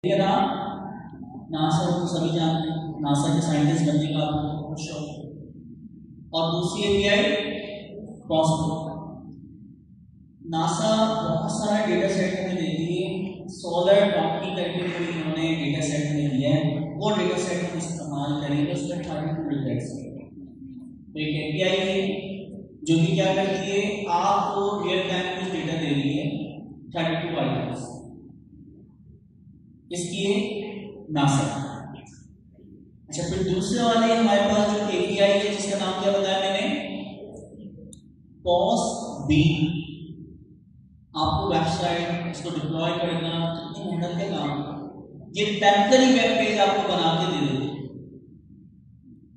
ये नाम नासा को सभी जानते हैं, नासा के साइंटिस्ट बनने का आपको शौक है। और दूसरी एपीआई कॉस्मो। नासा बहुत सारा डेटा सेट हमें देती है, सोलर डॉक्टी करके कोई इन्होंने डेटा सेट हमें दिया है, वो डेटा सेट हम इस्तेमाल करेंगे। उसमें 32 डेटा सेट, तो एक एपीआई है जो कि क्या करती है, आपको रियल टाइम कुछ डेटा दे रही है 32 आइटम्स। इसकी नासा। अच्छा, फिर दूसरे वाले हमारे पास जो एपीआई है जिसका नाम क्या बताया मैंने, पॉस बी। आपको वेबसाइट इसको डिप्लॉय करना कितनी मेहनत का काम है। ये टेम्पररी वेब पेज आपको बना के दे देते हैं,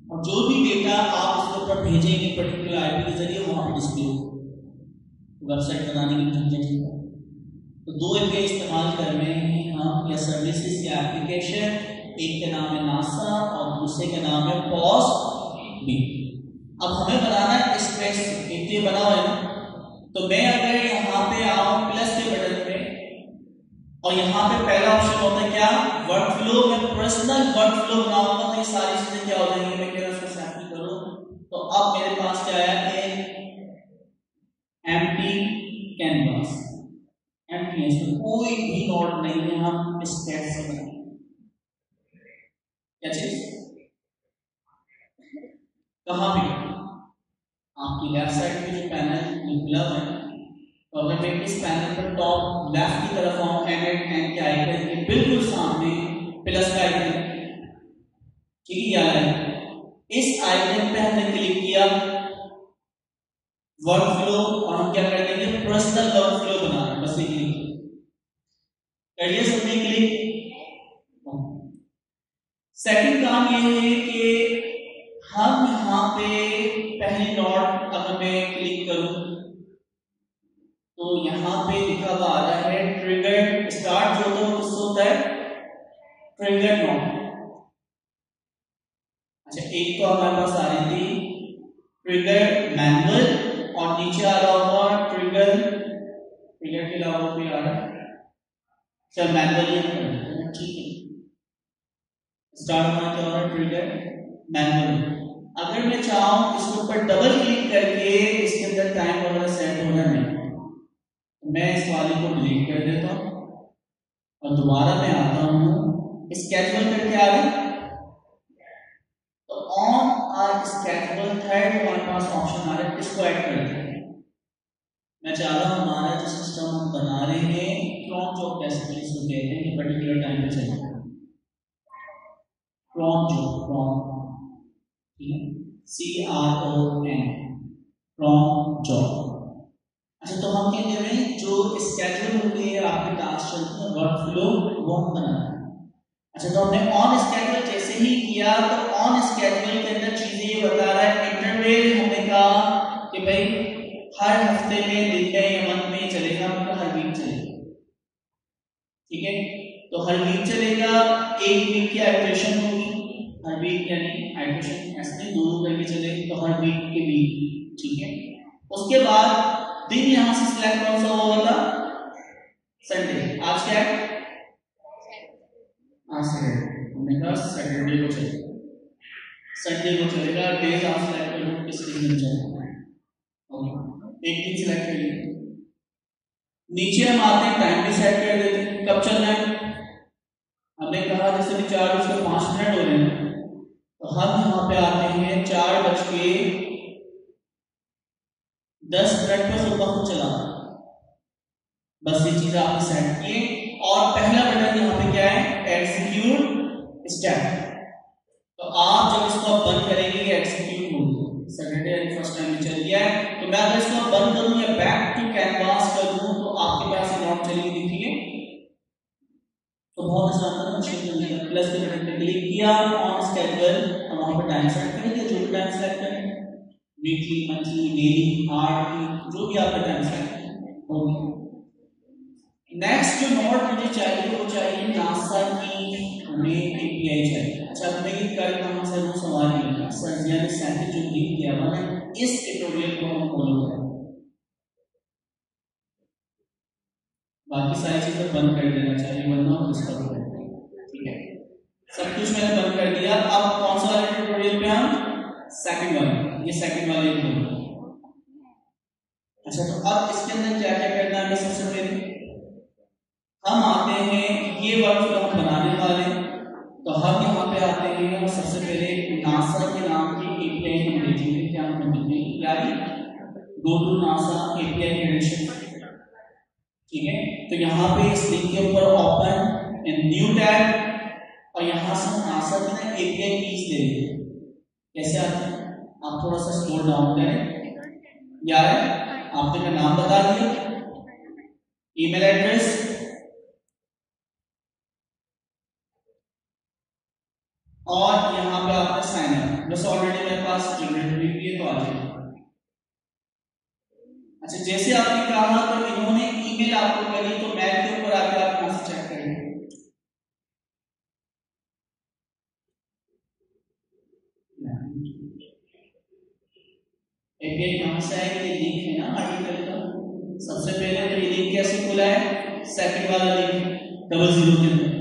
और जो भी डेटा आप इसके ऊपर भेजेंगे पर्टिकुलर आईपी के जरिए वहां पर डिस्प्ले हो। वेबसाइट बनाने की झंझट है। तो दो एपीआई इस्तेमाल कर रहे हैं हम, या सर्विसेज या एप्लीकेशन। एक का नाम है नासा और दूसरे का नाम है पॉस बी। अब हमें बनाना है स्पेस, एक ये बना हुआ है ना, तो मैं अगर यहाँ पे आऊं प्लस के बटन पे, और यहाँ पे पहला ऑप्शन होता है क्या, वर्क फ्लो। मैं पर्सनल वर्क फ्लो बनाऊंगा तो ये सारी चीजें क्या हो जाएंगी, मैं कह रहा हूँ सैंपल करो। तो अब मेरे पास क्या आया है, एम्प्टी कैनवास। एम्प्टी है, इसमें कोई भी नोट नहीं है। हम इस कैसे से बनाएंगे क्या चीज, कहां पे, आपकी लेफ्ट साइड में जो पैनल खुला हुआ है, तो अगर मैं इस पैनल पर टॉप लेफ्ट की तरफ आऊं, एडिट एंड के आइकन के बिल्कुल सामने प्लस का आइकन, ठीक है, इस आइकन पे हमने क्लिक किया वर्क फ्लो, और हम क्या कर देंगे, पर्सनल वर्क फ्लो बना रहे हैं। बस ये क्लिक करिए, सबने क्लिक। सेकंड काम ये है कि हम यहाँ पे पहली नोट अगर मैं क्लिक करूं तो यहाँ पे लिखा हुआ आ रहा है ट्रिगर स्टार्ट, जो तो किससे होता है, ट्रिगर नोट। अच्छा, एक तो हमारे पास आ रही थी ट्रिगर मैनुअल, और नीचे आ रहा होगा ट्रिगर, ट्रिगर के अलावा भी आ रहा है, चल मैनुअल ही, ठीक है। स्टार्ट होना क्या हो रहा है, ट्रिगर मैनुअल। अगर मैं चाहूं इसके ऊपर डबल क्लिक करके इसके अंदर टाइम वगैरह सेट होना नहीं, मैं इस वाले को डिलीट कर देता हूं और दोबारा मैं आता हूं स्केड्यूल करके आ रहा, तो ऑन आर स्केड्यूल थर्ड हमारे पास ऑप्शन आ रहा है, इसको ऐड कर दें। मैं चाह रहा हूं हमारा जो सिस्टम हम बना रहे हैं क्रॉन जॉब कैसे इसको कहते हैं, पर्टिकुलर टाइम पे चलेगा क्रॉन जॉब, क्रॉन, ठीक है, CRON, क्रॉन जॉब। अच्छा, तो हम क्या कर रहे हैं, जो स्केड्यूल होते हैं आपके टास्क चलते हैं वर्क फ्लो, वो हम बना रहे हैं। अच्छा, तो हमने ऑन स्केड्यूल जैसे ही किया तो ऑन स्केड्यूल के अंदर चीजें ये बता रहा है, इंटरवल हमने कहा कि भाई हर हफ्ते में, दिन में या मंथ में चलेगा, मतलब हर वीक चलेगा, ठीक है। तो हर वीक चलेगा, एक वीक की आइटरेशन होगी, हर वीक यानी आइटरेशन ऐसे नहीं दोनों करके चलेगी, तो हर वीक के वीक, ठीक है। उसके बाद दिन यहां से सिलेक्ट कौन सा होगा, संडे। आज क्या है, आज सैटरडे, हमने कहा सैटरडे को चलेगा, संडे को चलेगा। डेज आप सिलेक्ट कर लो किस दिन चलेगा, एक दिन सिलेक्ट कर लिया। नीचे हम आते हैं, टाइम भी सेट कर देते हैं, कब चलना है। हमने कहा जैसे भी 4:05 हो रहे हैं, तो हम यहाँ पे आते हैं 4:10 पे सुबह को चला। बस ये चीज आपने सेट किए, और पहला बटन यहाँ पे क्या है, एग्जीक्यूट स्टेप। तो आप जब इसको बंद करेंगे एग्जीक्यूट होगी, सैटरडे फर्स्ट टाइम में चल गया है। तो मैं अगर इसको बंद करूं या बैक टू कैनवास कर दूं तो आपके पास ये नोट चलेगी, दिखिए। तो बहुत आसान है, मुश्किल नहीं है। प्लस के बटन पे क्लिक किया, ऑन स्केड्यूल, और वहां पर टाइम सेट करेंगे, जो भी टाइम सेलेक्ट करें, वीकली, मंथली, डेली, आवर्ली, जो भी आपका टाइम सेट होगा। नेक्स्ट जो नोट मुझे चाहिए वो चाहिए नासा की हमें एपीआई चाहिए। अच्छा, मैं ये कर कहां से वो सवाल है, सर्जिया ने सैंपल जो लिंक किया हुआ है, इस ट्यूटोरियल को हम फॉलो करें, बाकी सारी चीजें बंद कर देना चाहिए, वरना डिस्टर्ब हो जाएगा। ये सेकंड वाले को। अच्छा, तो अब इसके अंदर क्या क्या करना है? सबसे पहले हम आते हैं ये वर्कफ्लो हम बनाने वाले, तो हम यहाँ पे आते हैं और सबसे पहले नासा के नाम की एपीआई हम देखेंगे। क्या हम देखेंगे? यानी go to NASA API credential. ठीक है, तो यहाँ पे इस लिंक के ऊपर ओपन इन न्यू टैब, और यहाँ से हम नासा की ना एपीआई कीज ले लेंगे। कैसे आते हैं? आप थोड़ा सा स्क्रॉल डाउन करें। यार आपने का नाम बता दिया, ईमेल एड्रेस, और यहाँ पे आपने साइन अप। बस ऑलरेडी मेरे पास जनरेट हुई है तो आ जाएगी। अच्छा, जैसे आपने कहा तो इन्होंने ईमेल आपको करी, तो मेल के ऊपर आकर आप कहां से चेक करेंगे? एपीआई कहां से आएगी? ये लिंक है ना आर्टिकल का। सबसे पहले तो ये लिंक कैसे खुला है? सेकंड वाला लिंक 00 के अंदर।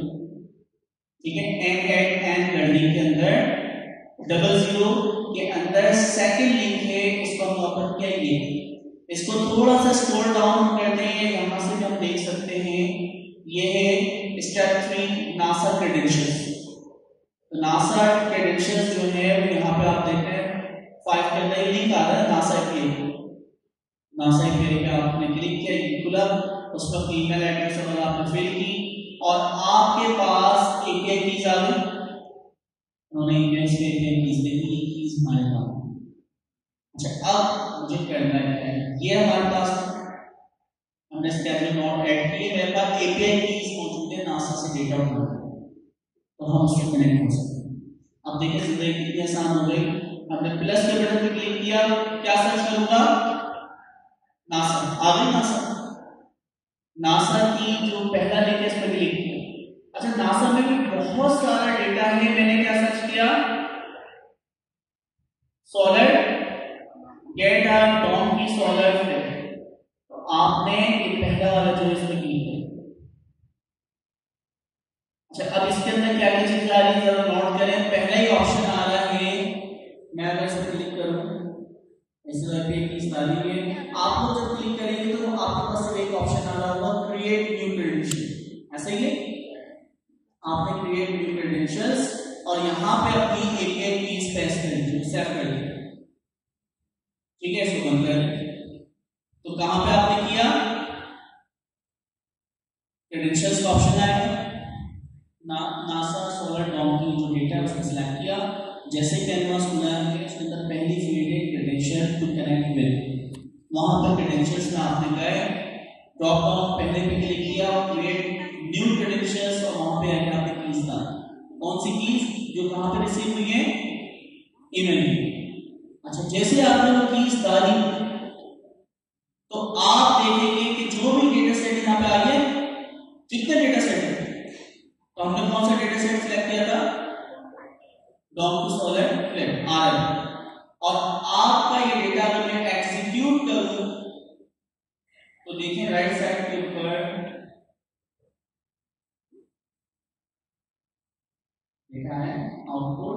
ठीक है, एंड लर्निंग के अंदर 00 के अंदर सेकंड लिंक है, इसको हम ओपन किया। ये इसको थोड़ा सा स्क्रॉल डाउन करते हैं, यहां से भी हम देख सकते हैं ये है स्टेप 3 नासा क्रेडेंशियल्स। तो नासा क्रेडेंशियल्स जो है वो यहाँ पे आप देख रहे हैं 5 के अंदर लिंक आ रहा है नासा के। नासा के पे आपने क्लिक किया, ये खुला, उस पर ईमेल एड्रेस वगैरह आपने फिल की और आपके पास एपीआई कीज आ गई। उन्होंने ईमेल से एपीआई कीज दे दी, कीज हमारे पास। अच्छा, अब मुझे करना है ये हमारे पास हमने स्केड्यूल नोट ऐड किए, मेरे पास एपीआई कीज मौजूद है नासा से डेटा उठाना, तो हम उससे कनेक्ट हो सकते हैं। अब देखिए जिंदगी कितनी आसान हो गई। हमने प्लस के बटन पे क्लिक किया, क्या सर्च करूंगा? नासा। आ गई नासा। नासा की जो पहला लिंक है इस पर क्लिक किया। अच्छा, नासा में भी बहुत सारा डेटा है। मैंने क्या सर्च किया? Solar get a DONKI solar flare. तो आपने ये पहला वाला जो इसमें क्लिक किया। अच्छा, अब इसके अंदर क्या क्या चीज आ रही है जरा नोट करें। पहला ही ऑप्शन आ रहा है, मैं अगर इस पर क्लिक करूं इस तरह पे कीज डाली है। आपको जब क्लिक करेंगे तो आपके पास एक ऑप्शन आ रहा होगा क्रिएट न्यू क्रेडेंशियल। ऐसा ही है, आपने क्रिएट न्यू क्रेडेंशियल्स और यहां पे अपनी एपीआई कीज पेस्ट करेंगे, सेव कर देंगे। ठीक है, इसको बंद करें। तो कहां पे आपने किया? क्रेडेंशियल्स का ऑप्शन आएगा, नासा सोलर डोंकी जो डेटा है उसको सिलेक्ट किया। जैसे कैनवास खुला है उसके अंदर पहली फील्ड है क्रेडेंशियल टू कनेक्ट विद। वहां पर क्रेडेंशियल्स में आपने गए, ड्रॉप डाउन पहले पे क्लिक किया और क्रिएट न्यू क्रेडेंशियल्स, और वहां पे आके आपने कीज डाली। कौन सी कीज? जो कहां पे रिसीव हुई है? ईमेल में। अच्छा, जैसे आपने वो कीज डाली तो आप देखेंगे कि जो भी डेटा सेट यहाँ पे आई है, कितने डेटा सेट है? तो हमने कौन सा डेटा सेट सिलेक्ट किया था? DONKI solar flare R. और आपका ये डेटा अगर मैं एग्जीक्यूट करूं तो देखिए राइट साइड के ऊपर लिखा है output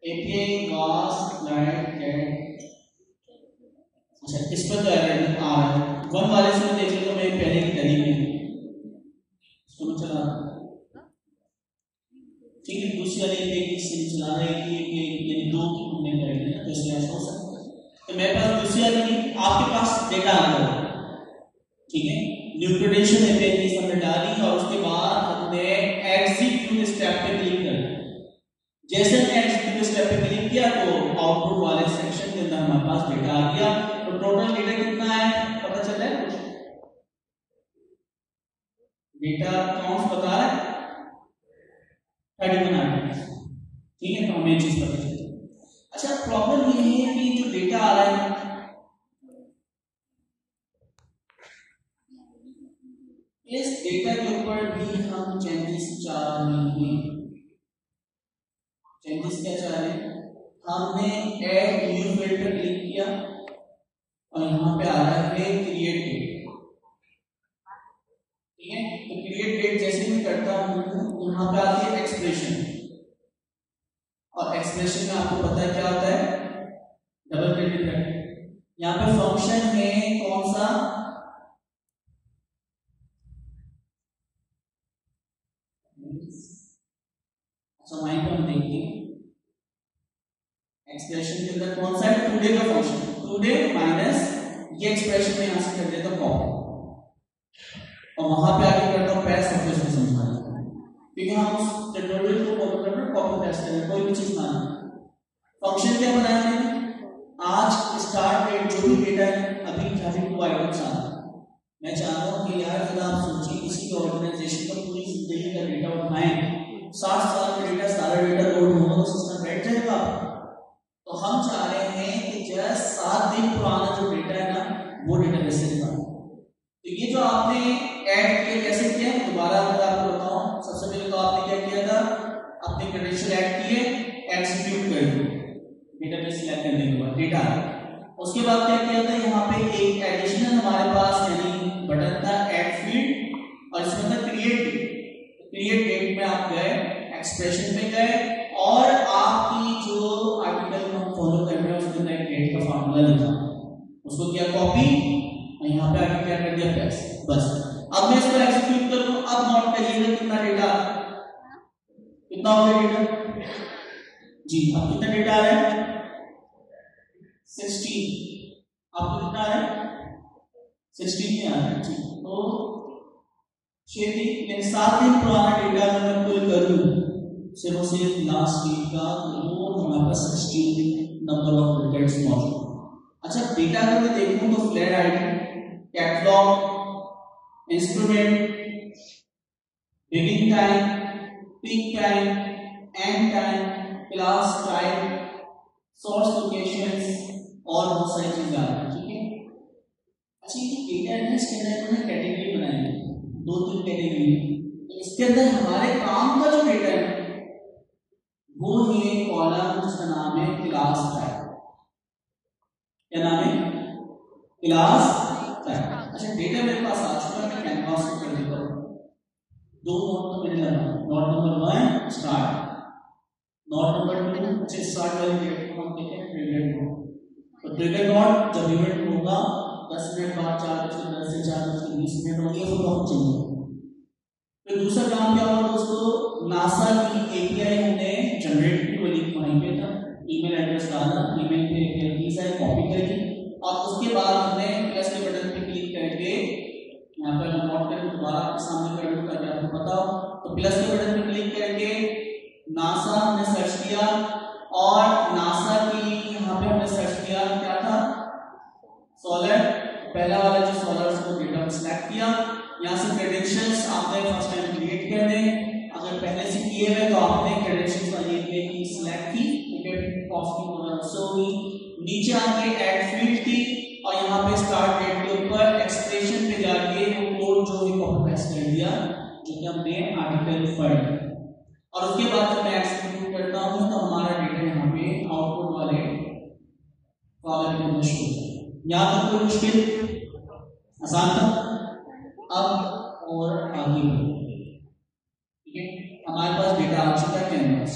API was like that. अच्छा, इस पर क्या है? आ रहा है वन वाले से देख लो, तो मैं पहले की तरीके में इसको मैं चला रहा हूं। ठीक है, दूसरी वाली एक से चला रहा है कि यानी दो की हमने कर लिया, तो इसलिए ऐसा हो सकता है। तो मेरे पास दूसरी वाली आपके पास डेटा आ गया। ठीक है, न्यू क्रेडेंशियल एपीआई कीज हमने डाली और उसके बाद हमने एग्जीक्यूट स्टेप पे क्लिक कर दिया। जैसे हमने एग्जीक्यूट स्टेप पे क्लिक किया तो आउटपुट वाले सेक्शन के अंदर हमारे पास डेटा आ गया। तो टोटल डेटा कितना है पता चल रहा है? कुछ डेटा काउंट बता रहा है 31 आइटम्स। ठीक है, तो हमें चीज पता चल रही है। अच्छा, प्रॉब्लम ये है कि जो डेटा आ रहा है इस डेटा के ऊपर भी हम चेंजेस चाह रहे हैं। चेंजेस क्या चाह रहे हैं? हमने ऐड न्यू फील्ड पर क्लिक किया और यहाँ पे आ रहा है क्रिएट डेट। ठीक है, तो क्रिएट डेट जैसे मैं करता हूँ तो यहाँ पे आती है एक्सप्रेशन, और एक्सप्रेशन में आपको पता है क्या होता है? यहाँ पे फंक्शन है कौन सा, अच्छा वहीं पर हम देखते हैं एक्सप्रेशन के अंदर कौन सा है, टुडे का फंक्शन, टुडे माइनस ये एक्सप्रेशन में यहां से कर देता हूं कॉपी और वहां पे आके करता हूं पेस्ट ऑफिस में समझाने, क्योंकि हम उस ट्यूटोरियल को फॉलो कर रहे हैं, कॉपी पेस्ट कर रहे हैं, कोई भी चीज ना फंक्शन क्या बनाया मैंने, आज स्टार्ट डेट जो भी डेटा है अभी 32 आइटम्स आ, मैं चाहता हूं कि यार अगर आप सोचिए किसी भी ऑर्गेनाइजेशन का पूरी जिंदगी का डेटा उठाएं, 60 साल का डेटा सारा डेटा लोड होगा तो सिस्टम बैठ जाएगा। तो हम चाह रहे हैं कि जस्ट 7 दिन पुराना जो डेटा है ना वो डेटा बेस से निकालें। तो ये जो आपने ऐड किया कैसे किया, दोबारा अगर आपको बताऊं, सबसे पहले तो आपने क्या किया था, अपने क्रेडेंशियल ऐड किए, एक्सिक्यूट कर दिए डेटाबेस सिलेक्ट करने के बाद डेटा, उसके बाद क्या किया था, यहाँ पे एक एडिशनल हमारे पास यानी बटन था ऐड फील्ड और इसमें था क्रिएट डेट में आप गए, एक्सप्रेशन में गए और आपकी जो आर्टिकल को हम फॉलो कर रहे हैं उसके अंदर एक डेट का फार्मूला लिखा, उसको किया कॉपी और यहाँ पे आगे क्या कर दिया पेस्ट, बस। अब मैं इसको एक्सिक्यूट करूँ, अब नोट करिएगा कितना डेटा, कितना हो गया डेटा जी, अब कितना डेटा आ रहा है 16, आपको कितना आ रहा है 16 में आ रहा है जी। तो 6 दिन यानी 7 दिन पुराना डेटा अगर मैं पुल करूं सिर्फ लास्ट वीक का, तो हमारे पास 16 नंबर ऑफ रिकॉर्ड्स मौजूद। अच्छा डेटा अगर मैं देखूं तो flat ID, catalogue, instrument, beginning time, peak time, and time, class type, source locations और बहुत सारी चीजें आ रही हैं, ठीक है। अच्छा ये डेटा है इसके अंदर इन्होंने कैटेगरी बनाई है, 2-3 कैटेगरी, तो इसके अंदर हमारे काम का जो डेटा है वो है कॉलम जिसका नाम है क्लास टाइप, क्या नाम है क्लास टाइप। अच्छा डेटा मेरे पास आ चुका है, मैं कैनवास को कर देता हूं, 2 नोट तो मैंने लगाया, note number 1 start, note number 2 अच्छे स्टार्ट वाली डेट को हम कहते हैं ट्रिगर नोट। तो ट्रिगर नोट जब इवेंट होगा 10 मिनट बाद 4:10 से 4:20 मिनट होगी तो बहुत चाहिए। फिर दूसरा काम क्या होगा दोस्तों, नासा की एपीआई हमने जनरेट की, वो लिंक वहीं पे था, ईमेल एड्रेस डाला, ईमेल पे एपीआई से कॉपी करी और उसके बाद हमने प्लस के बटन पे क्लिक करके यहाँ पे हम नोट करके दोबारा आपके सामने कर दूं ताकि आपको पता हो। तो प्लस के बटन पे क्लिक करके नासा हमने सर्च किया और नासा की यहाँ पे हमने सर्च किया क्या था, सोलर, पहला वाला जो सोलर उसको डेटा सिलेक्ट किया, यहाँ से क्रेडेंशियल्स आपने फर्स्ट टाइम क्रिएट कर दें, अगर पहले से किए हुए तो आपने क्रेडेंशियल्स वाली की सिलेक्ट की, टिकट कॉस्टिंग वगैरह से होगी, नीचे आके ऐड फील्ड थी और यहाँ पे स्टार्ट डेट के ऊपर एक्सप्रेशन पे जाके वो कोड जो है कॉपी पेस्ट कर दिया जो कि हमने आर्टिकल पढ़ा और उसके बाद जब मैं एक्सिक्यूट करता हूँ तो हमारा डेटा यहाँ पे आउटपुट वाले कॉलम के अंदर शो होता है। यहाँ तक कोई मुश्किल, आसान था। अब और आगे ठीक है, हमारे पास डेटा आ चुका है कैनवास,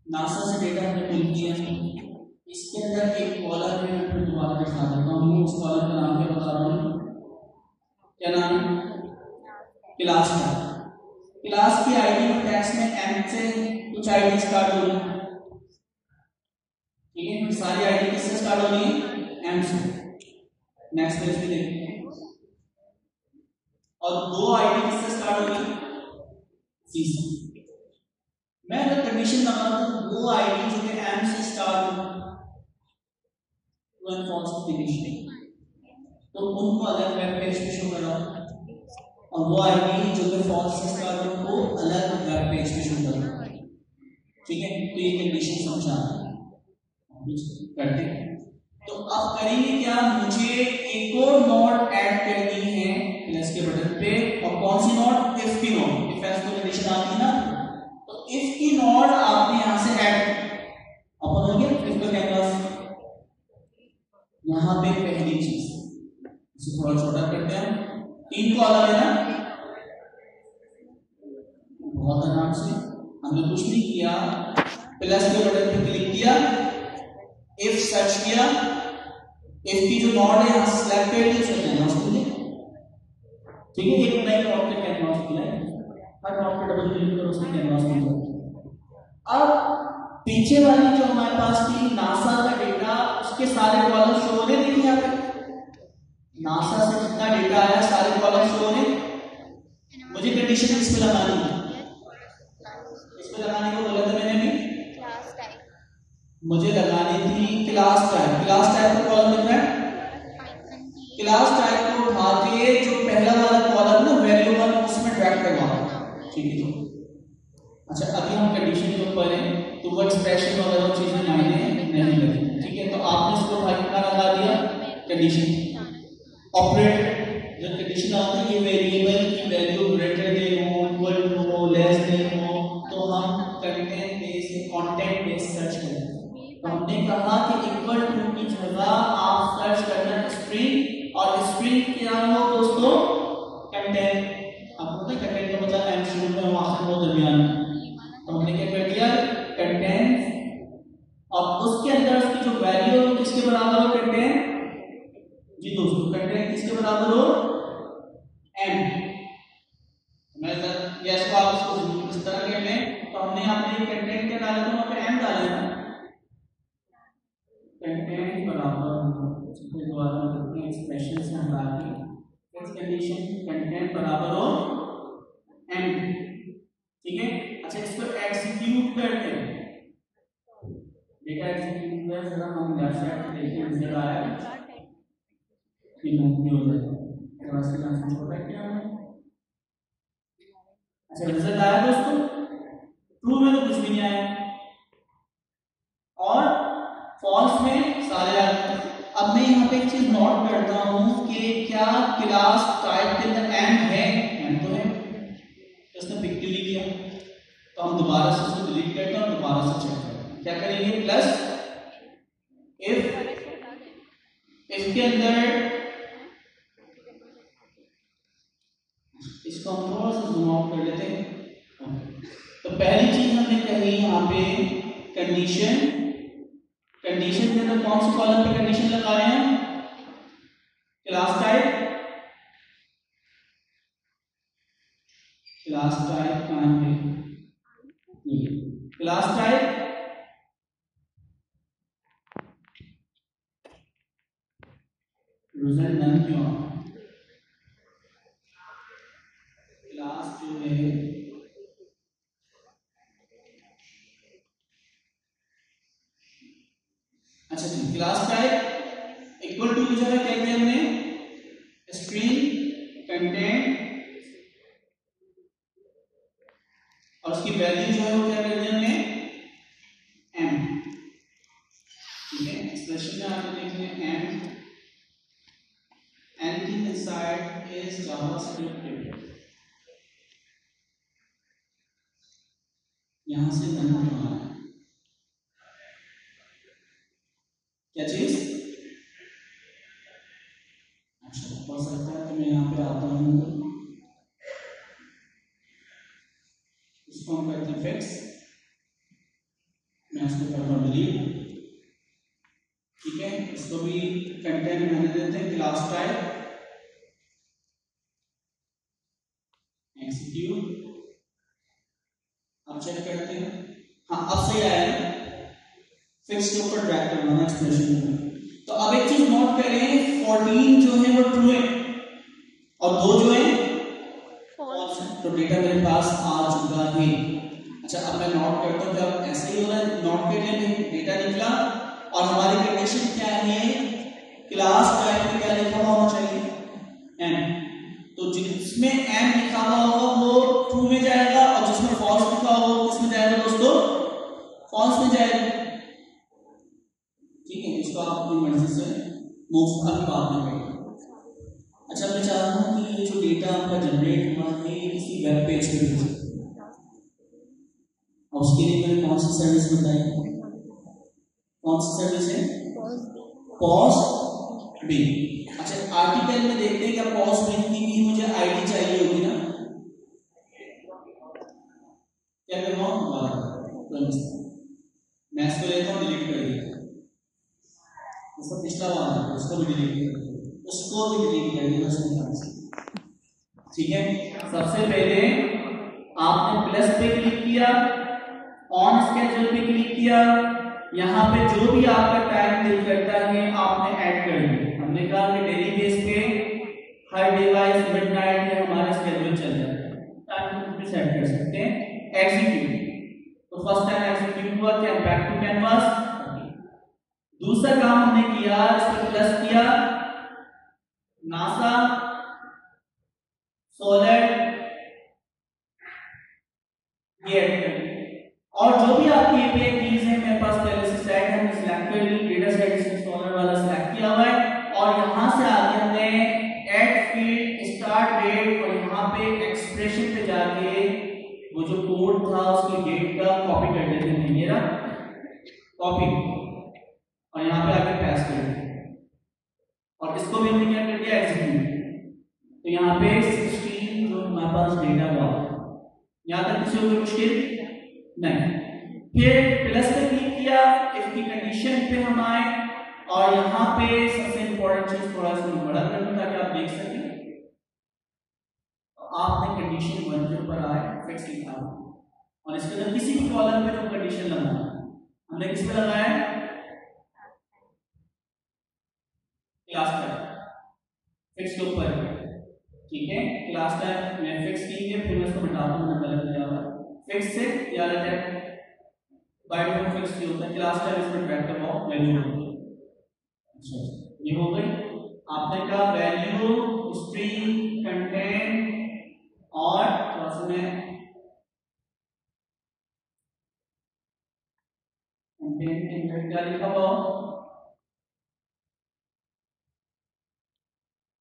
नासा से डेटा हमने पुल किया, इसके अंदर एक कॉलम है, मैं फिर दोबारा दिखा देता हूँ, उस कॉलम का नाम क्या बता रहा हूँ, क्या नाम है क्लास का। क्लास की आईडी में टैक्स में एम से कुछ आईडी स्टार्ट होगी, ठीक है, सारी आईडी किससे स्टार्ट होगी एम से। नेक्स्ट पेज पे देखते हैं और 2 आईडी किससे स्टार्ट होगी सी से। मैं अगर कंडीशन लगाऊं तो 2 आईडी जो कि एम से स्टार्ट हो ट्रू एंड फॉल्स की कंडीशन, तो उनको अलग वेब पेज पे शो कराओ और वो आईडी जो कि फॉल्स से स्टार्ट हो वो अलग वेब पेज पे शो कराओ, ठीक है। तो ये कंडीशन समझा करते हैं। तो अब करेंगे क्या, मुझे एक और नोड ऐड करनी है प्लस के बटन पे, और कौन सी नोड, इफ की नोड, इफ एल्स को कंडीशन आती है ना, तो इफ की नोड आपने यहां से ऐड ओपन हो गया इफ का कैनवास। यहां पे पहली चीज इसे थोड़ा छोटा करते हैं, 3 कॉलम है ना, बहुत आराम से हमने कुछ नहीं किया, प्लस के बटन पे क्लिक किया, इफ सर्च किया इफ की जो नॉट है यहाँ सिलेक्ट कर ली उसमें कैनवास खुल गया। ठीक है, एक नई नॉट पे कैनवास खुला है, हर नॉट पे डबल क्लिक करो उसमें कैनवास खुल जाएगा। अब पीछे वाली जो हमारे पास थी नासा का डेटा, उसके सारे कॉलम शो हो रहे थे यहाँ पे, नासा से जितना डेटा आया सारे कॉलम शो हो रहे। मुझे कंडीशन इस पे लगानी है, इस पे लगाने को बोला था मैंने भी, मुझे लगानी थी क्लास टाइप। क्लास टाइप का कॉलम दिख रहा है, क्लास टाइप को उठा के जो पहला वाला कॉलम ना वैल्यू 1 उसमें ड्रैग करवा। ठीक है, अच्छा अभी हम कंडीशन के ऊपर हैं तो वो एक्सप्रेशन वगैरह चीजें मायने नहीं करती। ठीक है, तो आपने इसको भाई कितना लगा दिया कंडीशन ऑपरेटर, जो कंडीशन आती है वेरिएबल की वैल्यू ग्रेटर देन हो, इक्वल टू हो, लेस देन हो, तो हम content based content based search करें। तो हमने कहा कि इक्वल टू की जगह आप सर्च करना स्ट्रिंग, और स्ट्रिंग क्या हो दोस्तों, कंटेंट। आपको पता है कंटेंट का मतलब एंड शुरू में और आखिर में दरमियान में, तो हमने क्या कर दिया कंटेंट, और उसके अंदर उसकी जो वैल्यू हो किसके बराबर हो, कंटेंट। जी दोस्तों कंटेंट किसके बराबर हो, m। मैं यस को आप इसको इस तरह कर लें, तो हमने यहाँ पे कंटेंट क्या डाला था, वहां पे m डाला है, कंटेंट बराबर इसके द्वारा कितने एक्सप्रेशन से हम डालेंगे इस कंडीशन कंटेंट बराबर हो m। ठीक है, अच्छा इसको एग्जीक्यूट करते हैं, डेटा एग्जीक्यूट में जरा हम लेफ्ट साइड पे देखते हैं रिजल्ट आया कि नहीं हो जाएगा, थोड़ा सा ट्रांसफर छोटा किया हमने। अच्छा रिजल्ट आया दोस्तों, ट्रू में तो कुछ भी नहीं आया और फॉल्स में सारे आ गए। अब मैं यहाँ पे एक चीज नोट करता हूँ कि क्या क्लास टाइप के अंदर m है, m तो है, तो इसने पिक क्यों नहीं किया, तो हम दोबारा से इसको डिलीट करते हैं और दोबारा से चेक करते हैं। क्या करेंगे, प्लस इफ के अंदर इसको हम थोड़ा सा जूम आउट कर लेते हैं। तो पहली चीज हमने कही यहाँ पे कंडीशन, कंडीशन के अंदर कौन से कॉलम पे कंडीशन लगा रहे हैं, क्लास टाइप। क्लास टाइप कहां पे, क्लास टाइप रिजल्ट नन क्यों, क्लास जो है अच्छा जी, क्लास टाइप इक्वल टू की जगह क्या किया हमने, स्ट्रिंग कंटेंट, और उसकी वैल्यू जो है वो क्या कर दी हमने m। ठीक है, एक्सप्रेशन में आपने लिख लिया m, anything inside is javascript। यहां से नन क्यों आ रहा है, क्या चीज, अच्छा हो सकता है कि मैं यहाँ पे आता हूँ, इसको हम करते हैं फिक्स, मैं इसको करता हूँ डिलीट। ठीक है, इसको भी कंटेंट में रहने देते हैं क्लास टाइप एग्जीक्यूट। अब चेक करते हैं, हाँ अब सही आया है, फिक्स के ऊपर ड्रैग करना एक्सप्रेशन में। तो अब एक चीज नोट करें, 14 जो है वो ट्रू है और 2 जो है फॉल्स है, तो डेटा मेरे पास आ चुका है। अच्छा अब मैं नोट करता हूँ, जब ऐसे ही हो रहा है नोट कर लें, डेटा निकला और हमारी कंडीशन क्या है, क्लास टाइप में क्या लिखा हुआ होना चाहिए m, तो जिसमें m लिखा हुआ होगा वो ट्रू में जाएगा और जिसमें फॉल्स लिखा होगा वो किसमें जाएगा दोस्तों, फॉल्स में जाएगा। ठीक है, इसको आप अपनी मर्जी से मूव अभी बात में करेंगे। अच्छा मैं चाहता हूँ कि ये जो डेटा आपका जनरेट हुआ है ये किसी वेब पेज पे भेज, और उसके लिए मैंने कौन सी सर्विस बताई, कौन सी सर्विस है, पॉज बी। अच्छा आर्टिकल में देखते हैं क्या पॉज बी की भी मुझे आईडी चाहिए होगी ना, क्या करना मैं इसको लेता हूँ डिलीट कर दिया, जैसा पिछला वाला उसको भी डिलीट कर दो, उसको भी डिलीट कर दिया। ठीक है, सबसे पहले आपने प्लस पे क्लिक किया, ऑन स्केड्यूल पे क्लिक किया, यहाँ पे जो भी आपका टाइम दिल करता है आपने ऐड कर दिया। हमने कहा कि डेली बेस पे हर डिवाइस मिडनाइट में हमारा स्केड्यूल चल जाता है, टाइम भी सेट कर सकते हैं। एग्जीक्यूट, तो फर्स्ट टाइम एग्जीक्यूट हुआ, क्या बैक टू कैनवास। दूसरा काम हमने किया, इस पर प्लस किया, नासा सोलर ये ऐड कर दिया, और जो भी आपकी एपीआई कीज है मेरे पास पहले से सेट है, मैं सिलेक्ट कर ली, डेटा सेट इसमें सोलर वाला सिलेक्ट किया हुआ है, और यहां से आगे हमने ऐड फील्ड स्टार्ट डेट, और यहां पे एक्सप्रेशन पे जाके वो जो कोड था उसकी डेट का कॉपी कर देते हैं, ये ना कॉपी, और यहाँ पे आके पेस्ट कर दिया, और इसको भी हमने क्या कर दिया, एग्जीक्यूट। तो यहाँ पे 16 जो हमारे पास डेटा हुआ, यहाँ तक किसी को मुश्किल नहीं। फिर प्लस पे क्लिक किया, इफ की कंडीशन पे हम आए, और यहाँ पे सबसे इंपॉर्टेंट चीज थोड़ा सा बड़ा कर दूं ताकि आप देख सकें। तो आपने कंडीशन 1 के ऊपर आए, फिक्स लिखा, और इसके अंदर किसी भी कॉलम पे जो कंडीशन लगाना, हमने किस पे लगाया, क्लास टाइप फिक्स के ऊपर। ठीक है, क्लास टाइप में फिक्स की है, फिर मैं इसको मिटा दूं, मैंने गलत किया हुआ, फिक्स से या टाइप बाय डिफॉल्ट फिक्स की होता है, क्लास टाइप इसमें वेक्टर ऑफ वैल्यू। अच्छा, ये हो गई। आपने कहा वैल्यू स्ट्रिंग कंटेंट, और क्लास में कंटेंट क्या लिखा हुआ,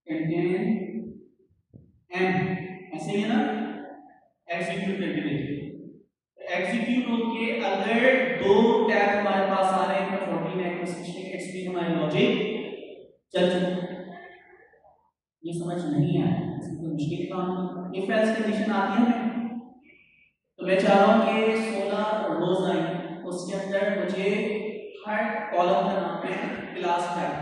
कंटेंट एम, ऐसे ही है ना, एग्जीक्यूट करके देखिए। एग्जीक्यूट होके अगर दो टैब हमारे पास आ रहे हैं, 14 और 16 एक्सपी हमारे लॉजिक चल चुके, ये समझ नहीं आया, इसमें मुश्किल काम नहीं। इफ एल्स कंडीशन आती है हमें, तो मैं चाह रहा हूं कि 16 रोज आए, उसके अंदर मुझे हर कॉलम का नाम है क्लास टैग,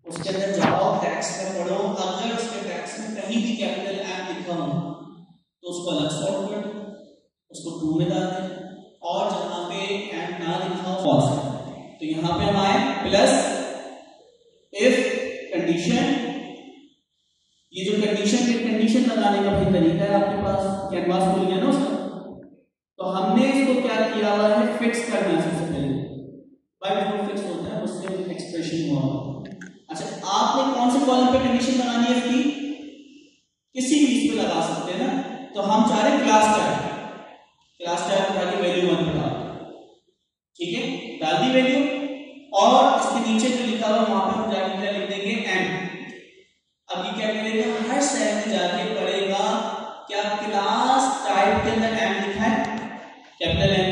उसके अंदर जाओ टेक्स्ट में पढ़ो, अगर उसके टेक्स्ट में कहीं भी कैपिटल एम लिखा हो तो उसको अलग सॉर्ट कर दो, उसको ट्रू में डाल दें, और जहां पे एम ना लिखा हो फॉल्स। तो यहां पे हम आए प्लस इफ कंडीशन, ये जो कंडीशन लगाने का भी तरीका है आपके पास, कैनवास खुल गया ना उसका, तो हमने इसको क्या किया हुआ है, फिक्स करना है सबसे पहले, बाय डिफॉल्ट फिक्स होता है, उससे एक्सप्रेशन हुआ। अच्छा, आपने कौन से कॉलम पे कंडीशन बनानी है इसकी, किसी भी इस पे लगा सकते हैं ना, तो हम चाह रहे क्लास टाइप उठा के वैल्यू 1 पे डाल, ठीक है, डाल दी वैल्यू, और इसके नीचे जो लिखा हुआ वहां पे हम जाके क्या लिख देंगे, एम। अब ये क्या करेगा, हर सेल में जाके पढ़ेगा क्या क्लास टाइप के अंदर एम लिखा है, कैपिटल एम,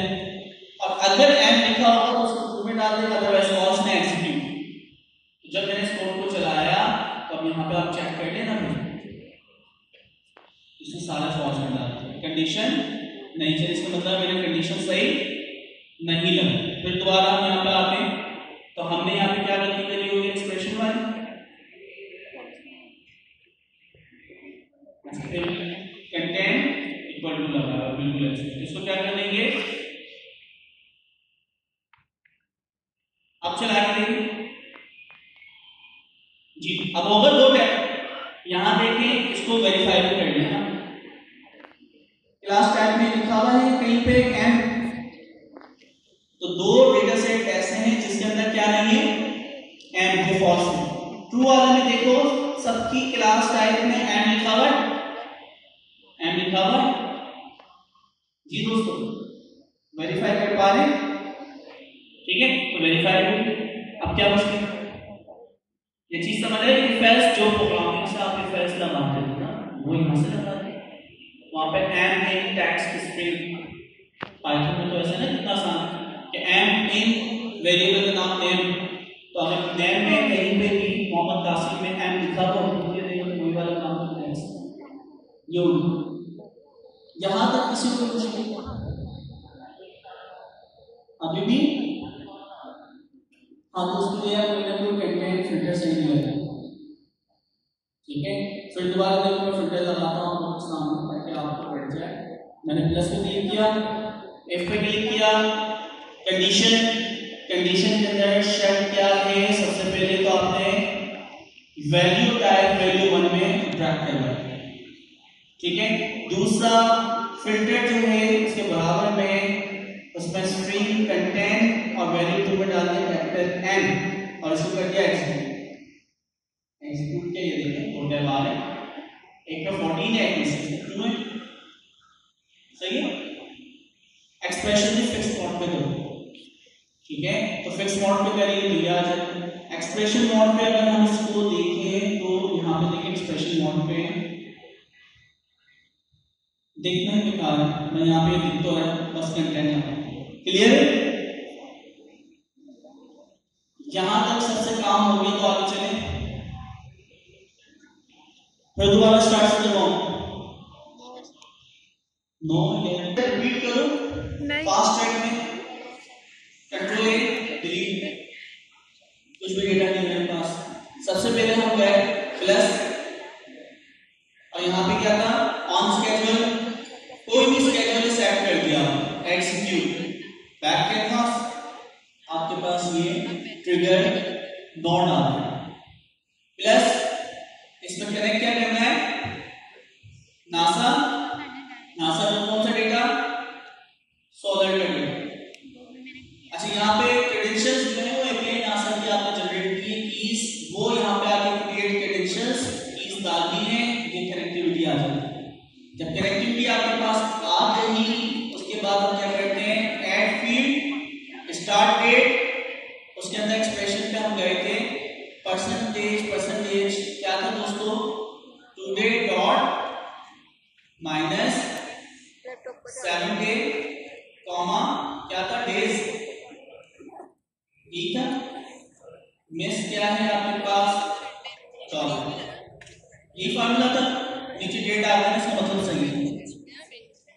और अगर एम लिखा होगा तो उसको ट्रू में डाल देगा, अदरवाइज फॉल्स में एक्जीक्यूट। जब मैंने इस कोड को चलाया तो अब यहाँ पे आप चेक कर लेना, इसमें सारे फॉल्स में डाल दिए, कंडीशन नहीं चली, इसका मतलब मैंने कंडीशन सही नहीं लगी। फिर दोबारा हम यहाँ पे आते हैं, तो हमने यहाँ पे क्या गलती करी होगी, एक्सप्रेशन वाली, कंटेंट इक्वल टू लगा बिल्कुल ऐसे, इसको क्या कर देंगे, अब चला के देंगे जी। अब होगा दो टैग, यहां देखें, इसको वेरीफाई भी कर लेना, क्लास टैग में लिखा हुआ है कहीं पे एम, तो दो डेटा सेट ऐसे हैं जिसके अंदर क्या नहीं है, एम है, फॉल्स है। ट्रू वाले में देखो सबकी क्लास टाइप में एम लिखा हुआ है, एम लिखा हुआ है जी दोस्तों, वेरीफाई कर पा रहे, ठीक है, तो वेरीफाई होगी। अब क्या मुश्किल, ये चीज समझ रहे, इफ एल्स जो प्रोग्रामिंग से आप इफ एल्स लगाते हो ना, वो यहां से लगाते हैं, वहां पे एम इन टेक्स्ट स्ट्रिंग, पाइथन में तो ऐसा ना कितना आसान कि एम इन वेरिएबल का नाम नेम, तो अगर नेम में कहीं पे भी मोहम्मद तासिम में एम लिखा तो हम ये देंगे कोई वाला काम तो नहीं, ये यहां तक किसी को कुछ नहीं, अभी भी हाँ तो उसके लिए कोई ना कोई कंटेंट फिल्टर सही होगा, ठीक है। फिर दोबारा देखो मैं फिल्टर लगाता हूँ आपको सामने ताकि आपको पड़ जाए। मैंने प्लस पे क्लिक किया, एफ पे क्लिक किया, कंडीशन के अंदर शर्त क्या है, सबसे पहले तो आपने वैल्यू टाइप वैल्यू 1 में ड्रैग करना है, ठीक है। दूसरा फिल्टर जो है उसके बराबर में उसमें स्ट्रिंग कंटेंट और वैल्यू 2 में डालना है कैपिटल एम और इसको कर दिया एग्जीक्यूट के लिए देखें दो टैब है, एक में 14 है एक में 62 है, सही है। एक्सप्रेशन भी फिक्स मोड पे करो, ठीक है। तो फिक्स मोड पे करेंगे तो यह आ जाता है। एक्सप्रेशन मोड पे अगर हम इसको देखें तो यहाँ पे देखिए एक्सप्रेशन मोड पे देखना है बेकार है, मैं यहाँ पे लिख तो है बस कंटेंट क्लियर है। यहां तक सबसे काम हो गया तो आगे चले, फिर दोबारा स्टार्ट से करवाऊं नो रिपीट करो फास्ट ट्रैक में कंट्रोल ए डिलीट, कुछ भी डेटा नहीं मेरे पास। सबसे पहले हम गए प्लस और यहाँ पे क्या था ऑन स्केड्यूल, कोई भी स्केड्यूल सेट कर दिया, एग्जीक्यूट बैक कैनवास आपके पास ये ट्रिगर नोड आ गया। प्लस इसमें कनेक्ट क्या करना है नासा में कौन सा डेटा सोलर का डेटा। अच्छा यहाँ पे क्रेडेंशियल्स जो है वो एपीआई नासा की आपने जनरेट की कीज, वो यहाँ पे आके क्रिएट क्रेडेंशियल्स कीज डालनी है, ये कनेक्टिविटी आ जाती है। जब कनेक्टिविटी आपके पास आ गई उसके बाद हम क्या करते हैं ऐड फील्ड स्टार्ट डेट, उसके अंदर एक्सप्रेशन पे हम गए थे परसेंटेज क्या था दोस्तों today dot minus 7 day comma क्या था डेज, ठीक है। मिस क्या है आपके पास 14, ये फार्मूला था, नीचे डेट आ गया इसका मतलब सही है।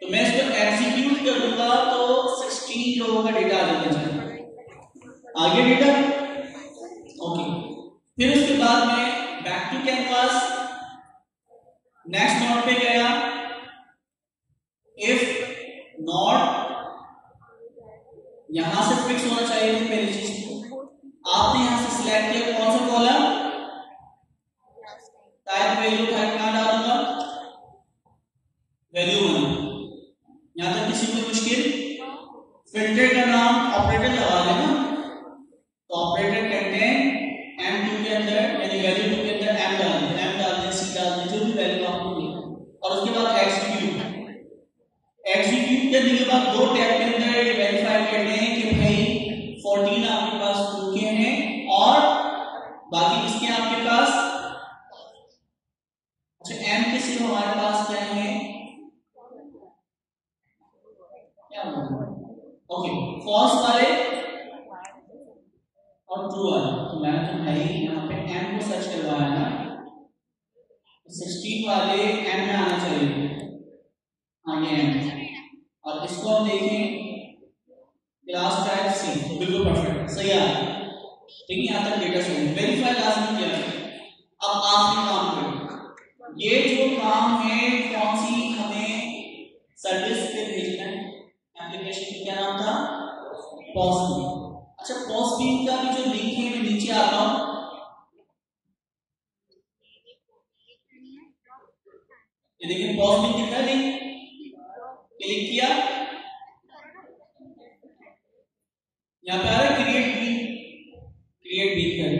तो मैं इसको एग्जीक्यूट करूंगा तो 16 लोगों का डेटा आ जाता है, आगे डेटा ओके। फिर उसके बाद मैं back to canvas next node पे गया, इफ नॉट यहां से फिक्स होना चाहिए थी पहली चीज, आपने यहां से सिलेक्ट किया कौन सा कॉलम टाइप वैल्यू टाइप कहां डालूंगा वैल्यू 1, यहां तक किसी को मुश्किल, फिल्टर का नाम ऑपरेटर लगा लेना, तो ऑपरेटर कंटेंट M2 के अंदर यानी वैल्यू 2 के अंदर M डाल दें C डाल दें जो भी वैल्यू आपको मिले, और उसके बाद एग्जीक्यूट करने के बाद दो टैब के अंदर ये वेरीफाई करने हैं कि भाई 14 आपके पास ट्रू के हैं और बाकी किसके आपके पास, अच्छा M के सिर्फ हमारे पास क्या है क्या ओके फॉल्स वाले और ट्रू वाला, तो मैंने तो भाई यहाँ पे M को सर्च करवाया ना, 16 वाले M में आना चाहिए, आगे M, और इसको हम देखें क्लास टाइप सी बिल्कुल परफेक्ट सही आ रहा है, ठीक है। यहाँ तक डेटा सही, वेरीफाई लाजमी किया है। अब आखिरी काम करें, ये जो काम है कौन सी हमें सर्विस पे भेजना है, एप्लीकेशन का क्या नाम था पॉज। अच्छा पॉज का भी जो लिंक है मैं नीचे आता हूं, ये देखिए पॉज लिंक दिख रहा है, क्लिक किया यहाँ पे आ रहा है क्रिएट बीट कर,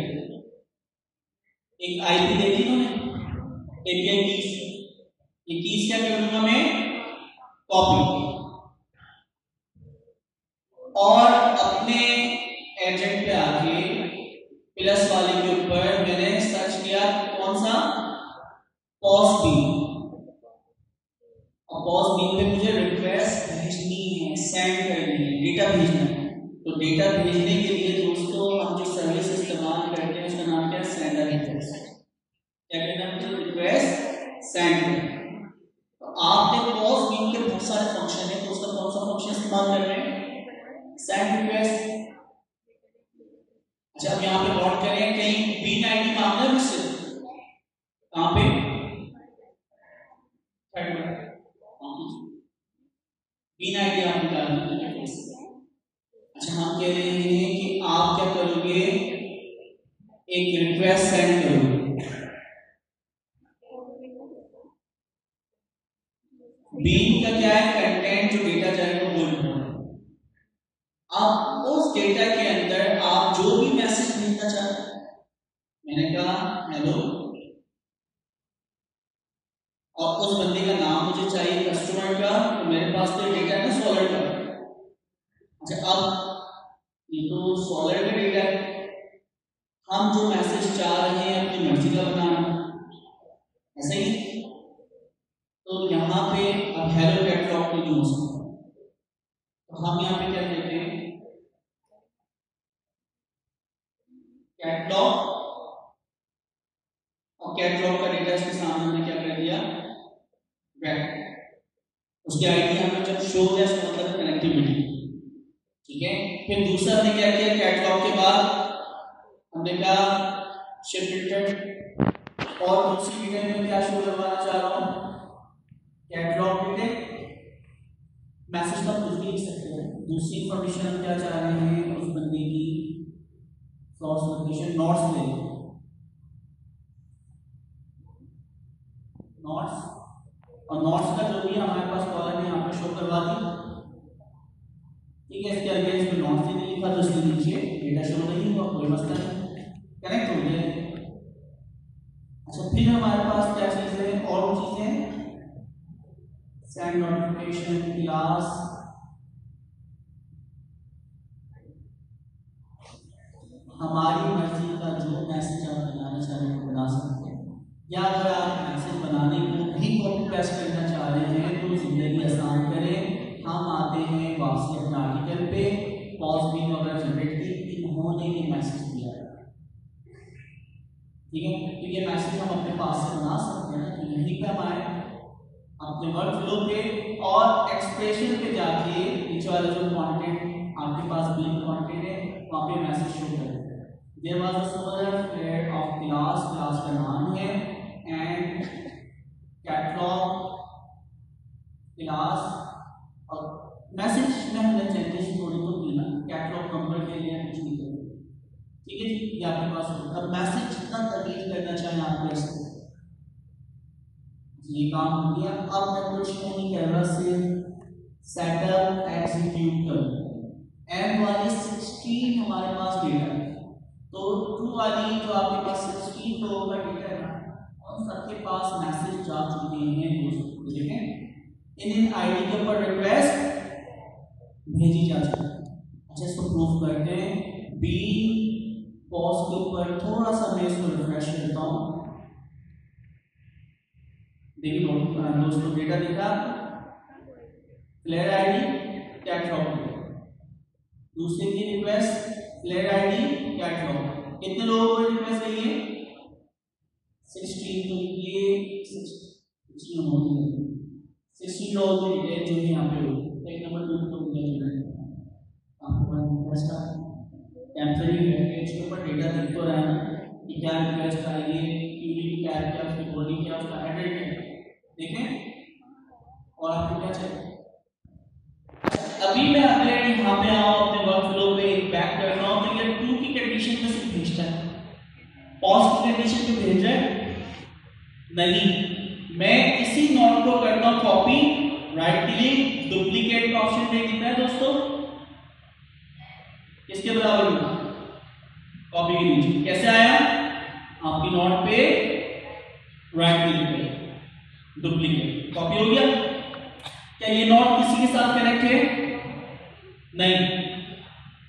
एक आईपी देखी ना एपीआई कीज, ये कीज क्या कर दूंगा मैं कॉपी और अपने एजेंट पे आके प्लस वाले के ऊपर मैंने सर्च किया कौन सा पॉज बीम, और पॉज बीम पे मुझे रिक्वेस्ट भेजनी है, सेंड करनी है, डेटा भेजना है। तो डेटा भेजने के लिए दोस्तों हम जो सर्विस इस्तेमाल करते हैं उसका नाम क्या है सेंडर रिक्वेस्ट, क्या कहना है रिक्वेस्ट सेंड। तो आपने पॉज बीम के बहुत सारे फंक्शन है, तो उसका कौन सा फंक्शन इस्तेमाल कर रहे हैं सेंड रिक्वेस्ट, अच्छा अब यहाँ पे नोट करें, कहीं बीन आईडी मांगा है मुझसे, कहाँ पे बीन आईडी आप निकाल दीजिए। अच्छा हम कह रहे हैं कि आप क्या करोगे, एक रिक्वेस्ट सेंड करोगे। बीन का क्या है, कंटेंट जो डेटा जाएगा वो इम्पोर्टेंट। अब उस डेटा के अंदर आप जो भी मैसेज भेजना चाहते हैं, मैंने कहा हेलो, और उस बंदे का नाम मुझे चाहिए कस्टमर का, तो मेरे पास तो डेटा है ना सॉलिड का। अच्छा अब ये तो सॉलिड का डेटा है, हम जो मैसेज चाह रहे हैं अपनी मर्जी का बनाना, ऐसे ही। तो यहाँ पे अब हेलो कैटलॉग को यूज, तो हम यहाँ पे क्या कहते हैं, कैटलॉग, और कैटलॉग का डेटा इसके सामने हमने क्या कर दिया, उसकी आईडी हमें जब शो है इसका मतलब कनेक्टिविटी, ठीक है। फिर दूसरा हमने क्या किया, कैटलॉग के बाद हमने कहा शिफ्ट रिटर्न, और दूसरी डिटेल में क्या शो करवाना चाह रहा हूं, कैटलॉग डिटेल, मैसेज का कुछ भी लिख सकते हैं। दूसरी इंफॉर्मेशन हम क्या चाह रहे हैं, उस बंदे की क्रॉस लोकेशन, नोट्स ले, नोट्स, और नोट्स का जो भी हमारे पास कॉलम है यहाँ पे शो करवा दी, ठीक है। इसके आगे इसमें नोट्स नहीं लिखा तो इसके नीचे डेटा शो नहीं हुआ, कोई मसला नहीं, कनेक्ट हो गया। अच्छा फिर हमारे पास क्या चीज है, और चीजें, सेंड नोटिफिकेशन क्लास, हमारी मर्जी का जो मैसेज आप बनाना चाह रहे हैं बना सकते हैं, या अगर आप मैसेज बनाने को भी कॉपी पेस्ट करना चाह रहे हैं तो जिंदगी आसान करें। हम आते हैं वापसी अपने आर्टिकल पे, पॉज भी वगैरह जनरेट की, इन्होंने ये मैसेज दिया है, ठीक है। तो ये मैसेज हम अपने पास से बना सकते हैं, तो यहीं पे हम आए अपने वर्क फ्लो पे, और एक्सप्रेशन पे जाके नीचे वाला जो कंटेंट आपके पास बिलिंग कंटेंट है वहां पे मैसेज शो करें, there was a server flare of class, class का नाम है, एंड कैटलॉग क्लास, और मैसेज में हमने चेंजेस थोड़ी तो की ना, कैटलॉग नंबर के लिए कुछ नहीं करें, ठीक है जी। ये आपके पास अब मैसेज जितना तब्दील करना चाहें आप कर सकते हैं, ये काम हो गया। अब मैं कुछ नहीं कह रहा, सिर्फ सेटअप एग्जीक्यूट करूं। एम वाली 16 हमारे पास डेटा है, तो ट्रू वाली जो आपके पास 16 रो का डेटा है ना, उन सबके पास मैसेज जा चुके हैं दोस्तों, ठीक है। इन आईडी के ऊपर रिक्वेस्ट भेजी जा चुकी है। अच्छा इसको प्रूफ करते हैं, बी पॉज के ऊपर थोड़ा सा मैं इसको रिफ्रेश करता हूं, देखिए दोस्तों डेटा दिखा, फ्लेयर आईडी कैटलॉग, दूसरे की रिक्वेस्ट फ्लेयर आईडी कैटलॉग, कितने लोगों को रिक्वेस्ट गई है 16, तो ये 16 हो गई, 16 लोगों की डिटेल जो है यहाँ पे हो, एक नंबर 2 तो मुझे आपको रिक्वेस्ट का टेम्परेरी है, इसके ऊपर डेटा दिख तो रहा है ना कि क्या रिक्वेस्ट आई है, क्यूरी क्या है, क्या उसकी बॉडी क्या, उसका हेडर क्या है, देखें। और आपको क्या चाहिए, अभी मैं अगले यहाँ पे आऊँ अपने वर्क फ्लो पे बैक कर रहा हूँ, तो ये ट्रू की कंडीशन में सिर्फ भेजता है, पॉज की कंडीशन पे भेज रहा है नहीं। मैं इसी नोट को करता हूँ कॉपी, राइट क्लिक, डुप्लीकेट का ऑप्शन दे देता है दोस्तों, इसके बराबर कॉपी के नीचे कैसे आया, आपकी नोट पे राइट क्लिक करें, डुप्लीकेट, कॉपी हो गया। क्या ये नोट किसी के साथ कनेक्ट है, नहीं,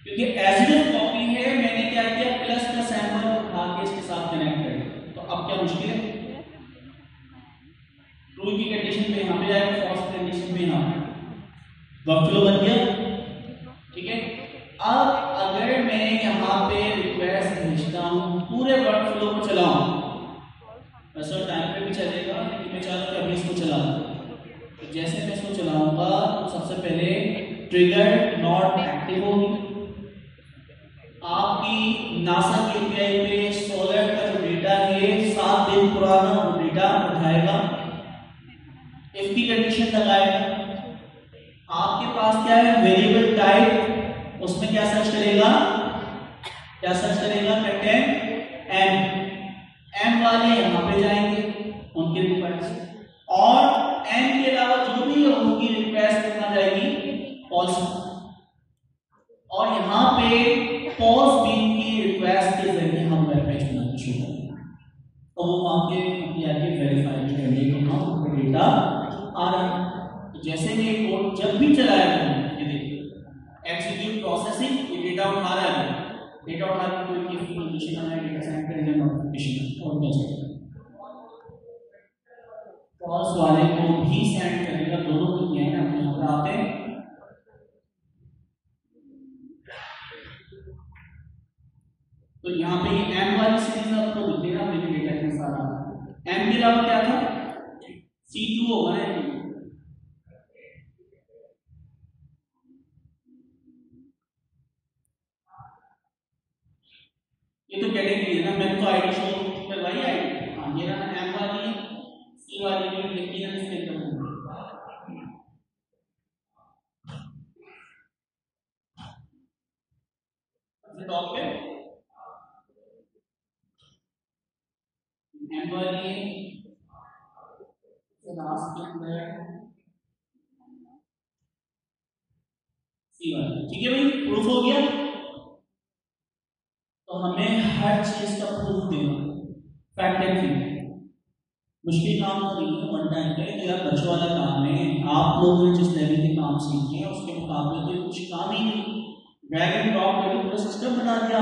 क्योंकि एज इट इज कॉपी है, मैंने क्या किया प्लस का सैंपल उठा के इसके साथ कनेक्ट कर दिया, तो अब क्या मुश्किल है, ट्रू की कंडीशन पे यहां पे जाएगा, फॉल्स कंडीशन पे यहां वर्क फ्लो बन गया, ठीक है। अब अगर मैं यहां पे रिक्वेस्ट भेजता हूं, पूरे वर्क फ्लो को चलाऊं, वैसे टाइम पे भी चलेगा, लेकिन मैं चाहता हूं कि अभी इसको चला दूं, तो जैसे मैं इसको चलाऊंगा सबसे पहले ट्रिगर नॉट एक्टिव होगी, आपकी नासा की एपीआई पे सोलर का जो डेटा है 7 दिन पुराना वो डेटा उठाएगा, इफ की कंडीशन लगाएगा। आपके पास क्या है वेरिएबल टाइप, उसमें क्या सर्च करेगा, क्या सर्च करेगा कंटेंट एम वाले यहाँ पे जाएंगे उनके रिक्वेस्ट, और एम के अलावा जो भी उनकी रिक्वेस्ट कितना जाएगी फॉल्स, और यहाँ पे पॉज बीन की रिक्वेस्ट के जरिए हम वेब पेज बनाना शुरू करेंगे, तो वो आपके आके वेरीफाई करेंगे कि हाँ आपको डेटा आ रहा है। तो जैसे ये कोड जब भी चलाया ये देखिए एक्जीक्यूट प्रोसेसिंग, ये डेटा उठा रहा है, डेटा उठा के कोई की कंडीशन है, डेटा सेंड करेंगे नोटिफिकेशन और क्या चलेगा, पॉज वाले को भी सेंड करेगा, दोनों को किया है ना। यहाँ पर आते हैं तो यहाँ पे एम वाली सीरीज आपको दिख रही है, मेरे डेटा के सारा एम के अलावा क्या था C2 होगा ना, ये तो कैटेगरी है ना, मैंने तो आईडी शो करवाई आईडी, हाँ ये ना एम वाली सी वाली भी लिखी है इसके अंदर, टॉप पे एम वाली लास्ट के अंदर सी वाली, ठीक है भाई प्रूफ हो गया। तो हमें हर चीज का प्रूफ देना, फैक्ट एंड फिगर, मुश्किल काम नहीं है, वन टाइम पे जो यार बच्चों वाला काम है, आप लोगों ने जिस लेवल के काम सीखे हैं उसके मुकाबले तो कुछ काम ही नहीं, ड्रैग एंड ड्रॉप करके पूरा सिस्टम बना दिया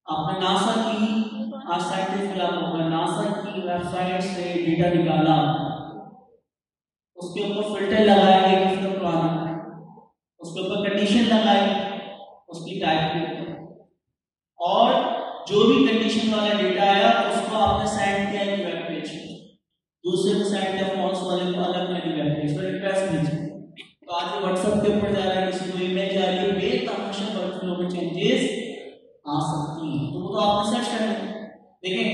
आपने। नासा की आज साइंटिस्ट मिला होगा, नासा की वेबसाइट से डेटा निकाला, उसके ऊपर फिल्टर लगाएंगे किसका पुराना, उसके ऊपर कंडीशन लगाए उसकी टाइप के, और जो भी कंडीशन वाला डेटा आया उसको आपने सेंड किया एक वेब पेज, दूसरे को सेंड किया फॉल्स वाले को अलग वाली वेब पेज पर रिक्वेस्ट भेजी, तो आज व्हाट्सएप के ऊपर जा रहा है, किसी को इमेज आ रही है, बेतहाशा वर्कफ्लो में चेंजेस आ सकती हैं, तो वो तो आपने सर्च करना है। देखें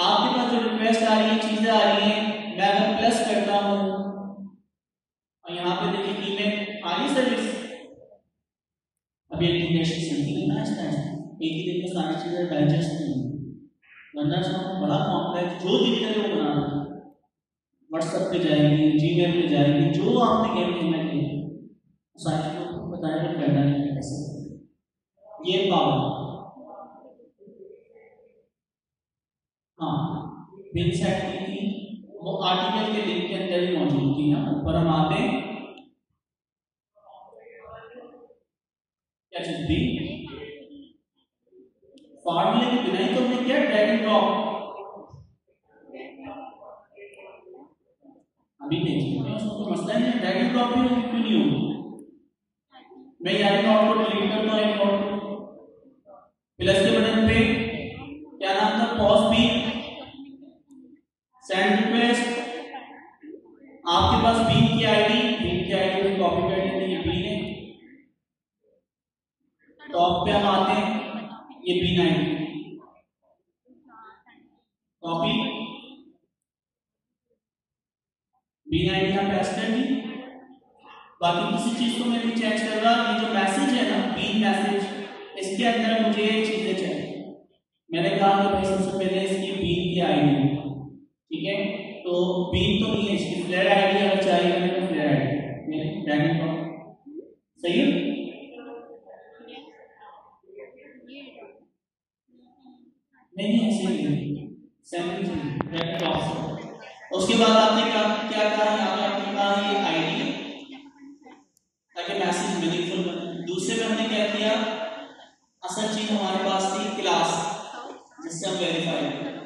आपके पास जो रिक्वेस्ट आ रही है, चीजें आ रही हैं, मैं अगर प्लस करता हूँ और यहाँ पे देखिए ईमेल आ रही सर्विस, अभी एप्लीकेशन चलती है ना, एक ही दिन में सारी चीजें डाइजेस्ट नहीं, वरना बड़ा कॉम्प्लेक्स जो दिक्कत है वो बना दो, व्हाट्सएप पे जाएगी, जीमेल पे जाएगी, जो आपने गेम खेलना है सारी चीजों को बताएगा करना है कैसे, ये पावर। हाँ बिल सेट की थी वो आर्टिकल के लिंक के अंदर ही मौजूद थी ना, ऊपर हम आते हैं क्या चीज भी फॉर्मूले के बिना ही तो हमने किया ड्रैग एंड ड्रॉप, अभी देखिए उसमें तो मसला नहीं है, ड्रैग एंड ड्रॉप भी क्यों नहीं होगी, मैं यहाँ नोट को डिलीट करता हूँ, एक नोट प्लस के बटन पे क्या नाम था पॉज बी, सेंड रिक्वेस्ट, आपके पास बीन की आईडी में कॉपी कर लेते हैं, बीन है, टॉप पे हम आते हैं, ये bean ID copy, bean ID यहाँ पेस्ट कर दी, बाकी किसी चीज को मैं नहीं चेंज कर रहा, ये जो मैसेज है ना बीन मैसेज, इसके अंदर मुझे चीजें चाहिए, मैंने कहा कि भाई सबसे पहले इसकी बीन की आईडी, ठीक है, तो बीन तो नहीं है, इसकी फ्लेयर आईडी अगर चाहिए मैंने तो फ्लेयर आईडी मेरे ड्रैगन को सही है, नहीं ऐसे नहीं सैंपल ड्रैगन बॉक्स। उसके बाद आपने क्या क्या कहा, यहाँ पे आपने कहा ये आईडी ताकि मैसेज मीनिंगफुल बने, दूसरे में हमने क्या किया, असल चीज हमारे पास थी क्लास जिससे हम वेरीफाई करें,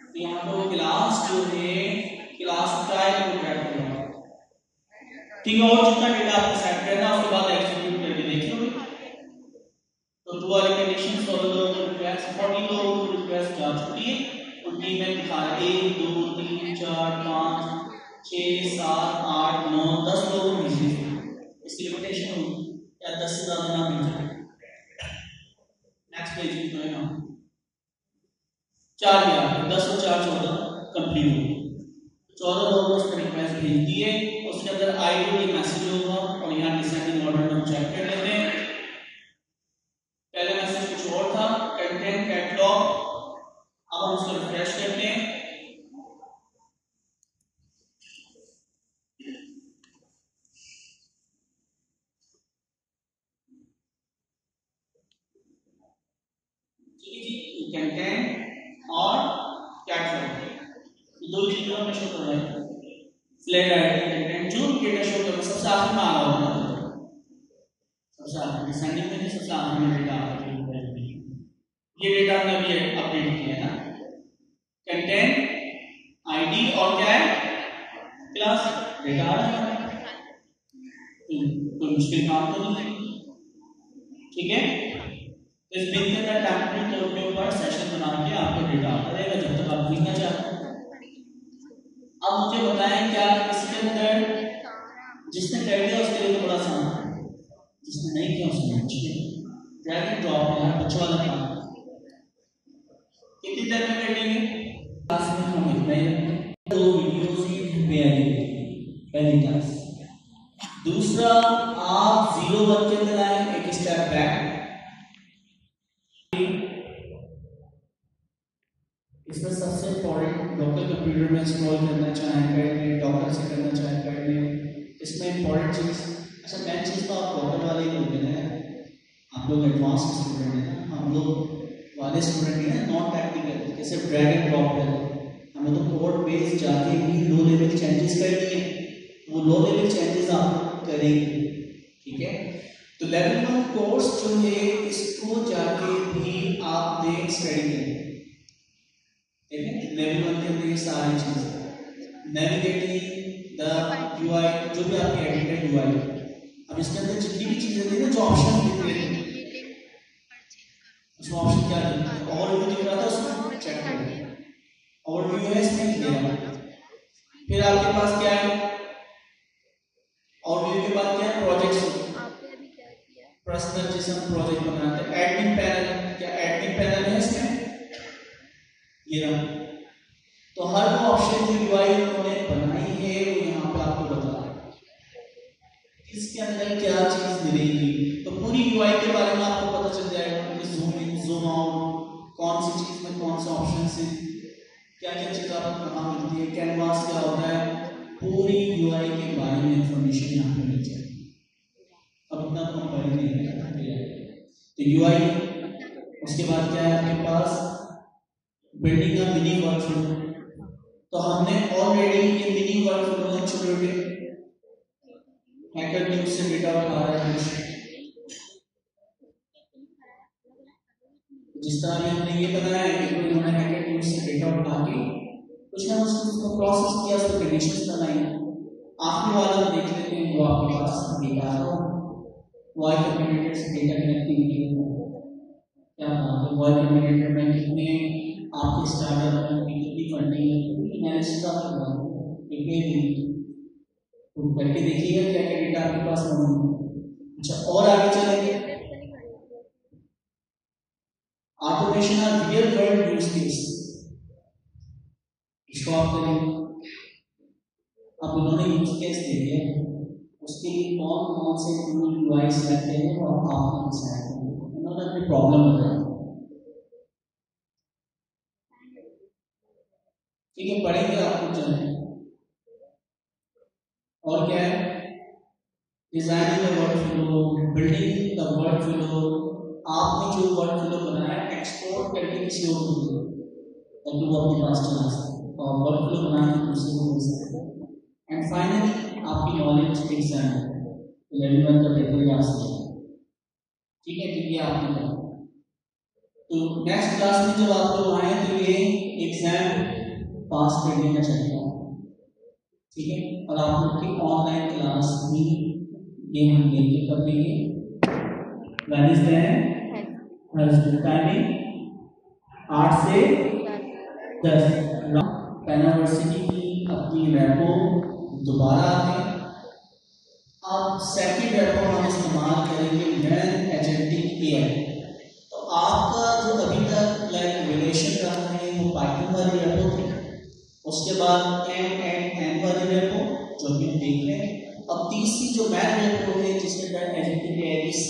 तो यहाँ पर वो क्लास जो है क्लास टाइप को ऐड करना, ठीक है, और जितना डेटा आपको सेट करना उसके बाद एक्जीक्यूट करके देख लो, तो दो वाली कंडीशन 16 लोगों को रिक्वेस्ट 40 लोगों को रिक्वेस्ट जा चुकी है, उनकी मैं दिखा 1 2 3 4 5 6 7 8 9 10 लोगों को भेजे, इसकी लिमिटेशन होगी या 10 से ज्यादा ना भेजे, नेक्स्ट पेज पे है ना, 4 गया, 10 और 4 14 कंप्लीट हो। 14 लोगों को उसने रिक्वेस्ट भेज दी है, उसके अंदर आई डी मैसेज होगा और यहाँ डिसेंडिंग ऑर्डर में हम चेक कर लेते हैं। पहले मैसेज कुछ और था, कंटेंट कैटलॉग, अब हम उसको रिफ्रेश करते हैं। कंटेंट और कैटलॉग दो चीजों में शो कर रहा है। फ्लैग आईडी कंटेंट जो डेटा शो कर रहा है सबसे आखिर में आ रहा होगा, सबसे आखिर डिसेंडिंग में सबसे आखिर में डेटा आ रहा है। ये डेटा हमने अभी अपडेट किया है ना। कंटेंट आईडी और क्या है क्लास डेटा आ रहा है, कोई मुश्किल काम तो नहीं है। ठीक है, तो इस बिन के अंदर टेम्पलेट तौर के ऊपर सेशन बना के आपको डेटा आता रहेगा जब तक आप लिखना चाहते हैं। अब मुझे बताएं क्या इसके अंदर जिसने कर दिया उसके लिए तो बड़ा आसान है, जिसने नहीं किया उसके लिए ड्रैग एंड ड्रॉप है, बच्चों वाला काम। कितनी देर में कर लेंगे क्लास में हम इतना ही रखेंगे, 2 वीडियोस ही पहली क्लास। दूसरा आप 0-1 के अंदर आए, एक स्टेप बैक, इसमें सबसे इम्पोर्टेंट लोकल कंप्यूटर में इंस्टॉल करना चाहें कर लें, डॉकर से करना चाहें कर लें। इसमें इम्पोर्टेंट चीज़, अच्छा मेन चीज़ तो आप डॉकर वाले ही लोग हैं, आप लोग एडवांस स्टूडेंट हैं ना, हम लोग वाले स्टूडेंट हैं नॉन टेक्निकल, जैसे ड्रैग एंड ड्रॉप है, हमें तो कोड बेस जाके भी लो लेवल चेंजेस करनी है, वो लो लेवल चेंजेस आप करेंगे। ठीक है, तो लेवल 1 कोर्स जो है इसको जाके भी आपने स्टडी करनी है। लेवल 1 के अंदर ये सारी चीजें नेविगेटिंग द यूआई, जो भी आपके एडिटेड यूआई, अब इसके अंदर जितनी भी चीजें थी ना जो ऑप्शन दिख रहे थे, उसमें ऑप्शन क्या था, ओवरव्यू दिख रहा था, उसमें चेक करें, ओवरव्यू है इसमें क्लियर। फिर आपके पास क्या है, ओवरव्यू के बाद क्या है, प्रोजेक्ट्स, पर्सनल जैसे हम प्रोजेक्ट बनाते हैं। एडमिन पैनल, क्या एडमिन पैनल है इसमें, ये रहा। तो हर वो ऑप्शन जो यूआई उन्होंने बनाई है वो यहाँ पे आपको बता रहा है इसके अंदर क्या चीज मिलेगी। तो पूरी यूआई के बारे में आपको पता चल जाएगा कि जूम इन जूम आउट, कौन सी चीज में कौन सा ऑप्शन है, क्या क्या चीज आपको कहाँ मिलती है, कैनवास क्या होता है, पूरी यूआई के बारे में इंफॉर्मेशन यहाँ पे मिल जाएगी। अब इतना तो हम पढ़ नहीं है तो यूआई, उसके बाद क्या है आपके पास बिल्डिंग का मिनी वर्कफ्लो। तो हमने ऑलरेडी ये मिनी वर्कफ्लो में छोटे-छोटे हैकर न्यूज़ से डेटा उठा रहा है, जिस तरह हमने ये बताया है कि उन्होंने हैकर न्यूज़ से डेटा उठा के कुछ ना कुछ उसको प्रोसेस किया, उसको कंडीशंस बनाई। आखिरी वाला देख लेते हैं, वो आपके पास डेटा है, वॉइस कम्युनिकेटर से डेटा कनेक्टिविटी क्या बात है, वॉइस कम्युनिकेटर में कितने आपके स्टार्टअप में कितनी फंडिंग है, एनालिसिस आप करवा दो तो करके देखिएगा क्या क्या डेटा आपके पास मौजूद है। अच्छा, और आगे चलेंगे, automation of real world use case, इसको आप करेंगे। अब उन्होंने यूज केस दे दिया, उसके लिए कौन कौन से यूआई सेलेक्ट करेंगे वो आपने डिसाइड करना है। उन्होंने अपनी प्रॉब्लम बताया, ठीक है, पढ़ेंगे आपको चलें। और क्या है, designing the workflow, building the workflow, आपने जो वर्कफ्लो बनाया एक्सपोर्ट करके किसी और को दो ताकि वो अपने पास चला सके, और वर्कफ्लो बनाने दूसरे को दे सके। एंड फाइनली आपकी नॉलेज एग्जाम लेवल 1 का पेपर आ सकता है। ठीक है, तो ये आपने कहा। तो नेक्स्ट क्लास में जब आप लोग आए तो ये एग्जाम पास करने का चाहिए, ठीक है। और आप लोग की ऑनलाइन क्लास भी ये हम लेके कर देंगे, वेडनेसडे है, टाइमिंग 8 से 10। पेनावर्सिटी की अपनी रेपो दोबारा आते हैं। अब सेकंड रेपो हम इस्तेमाल करेंगे मैन एजेंटिक एआई। तो आपका जो अभी तक लाइक रिलेशन रहा है वो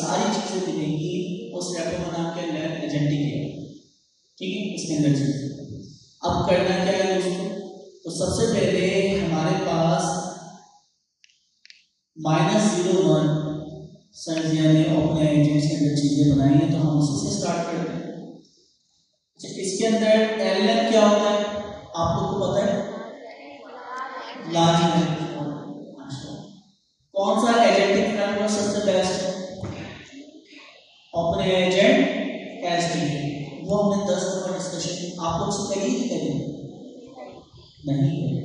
सारी चीजें मिलेंगी। उस रैपर का नाम क्या है? एजेंटिक है। ठीक है, इसके अंदर चीज अब करना क्या है दोस्तों? तो सबसे पहले हमारे पास -01 सर्जिया ने अपने एजेंट्स के अंदर चीजें बनाई है, तो हम उसी से स्टार्ट करते हैं। अच्छा, इसके अंदर एलएन क्या होता है आप लोग को पता है? Large agent. कौन सा एजेंटिक फ्रेमवर्क सबसे बेस्ट है? ओपन एजेंट एसडी, वो हमने 10 दफा डिस्कशन आप लोग से करी ही नहीं है।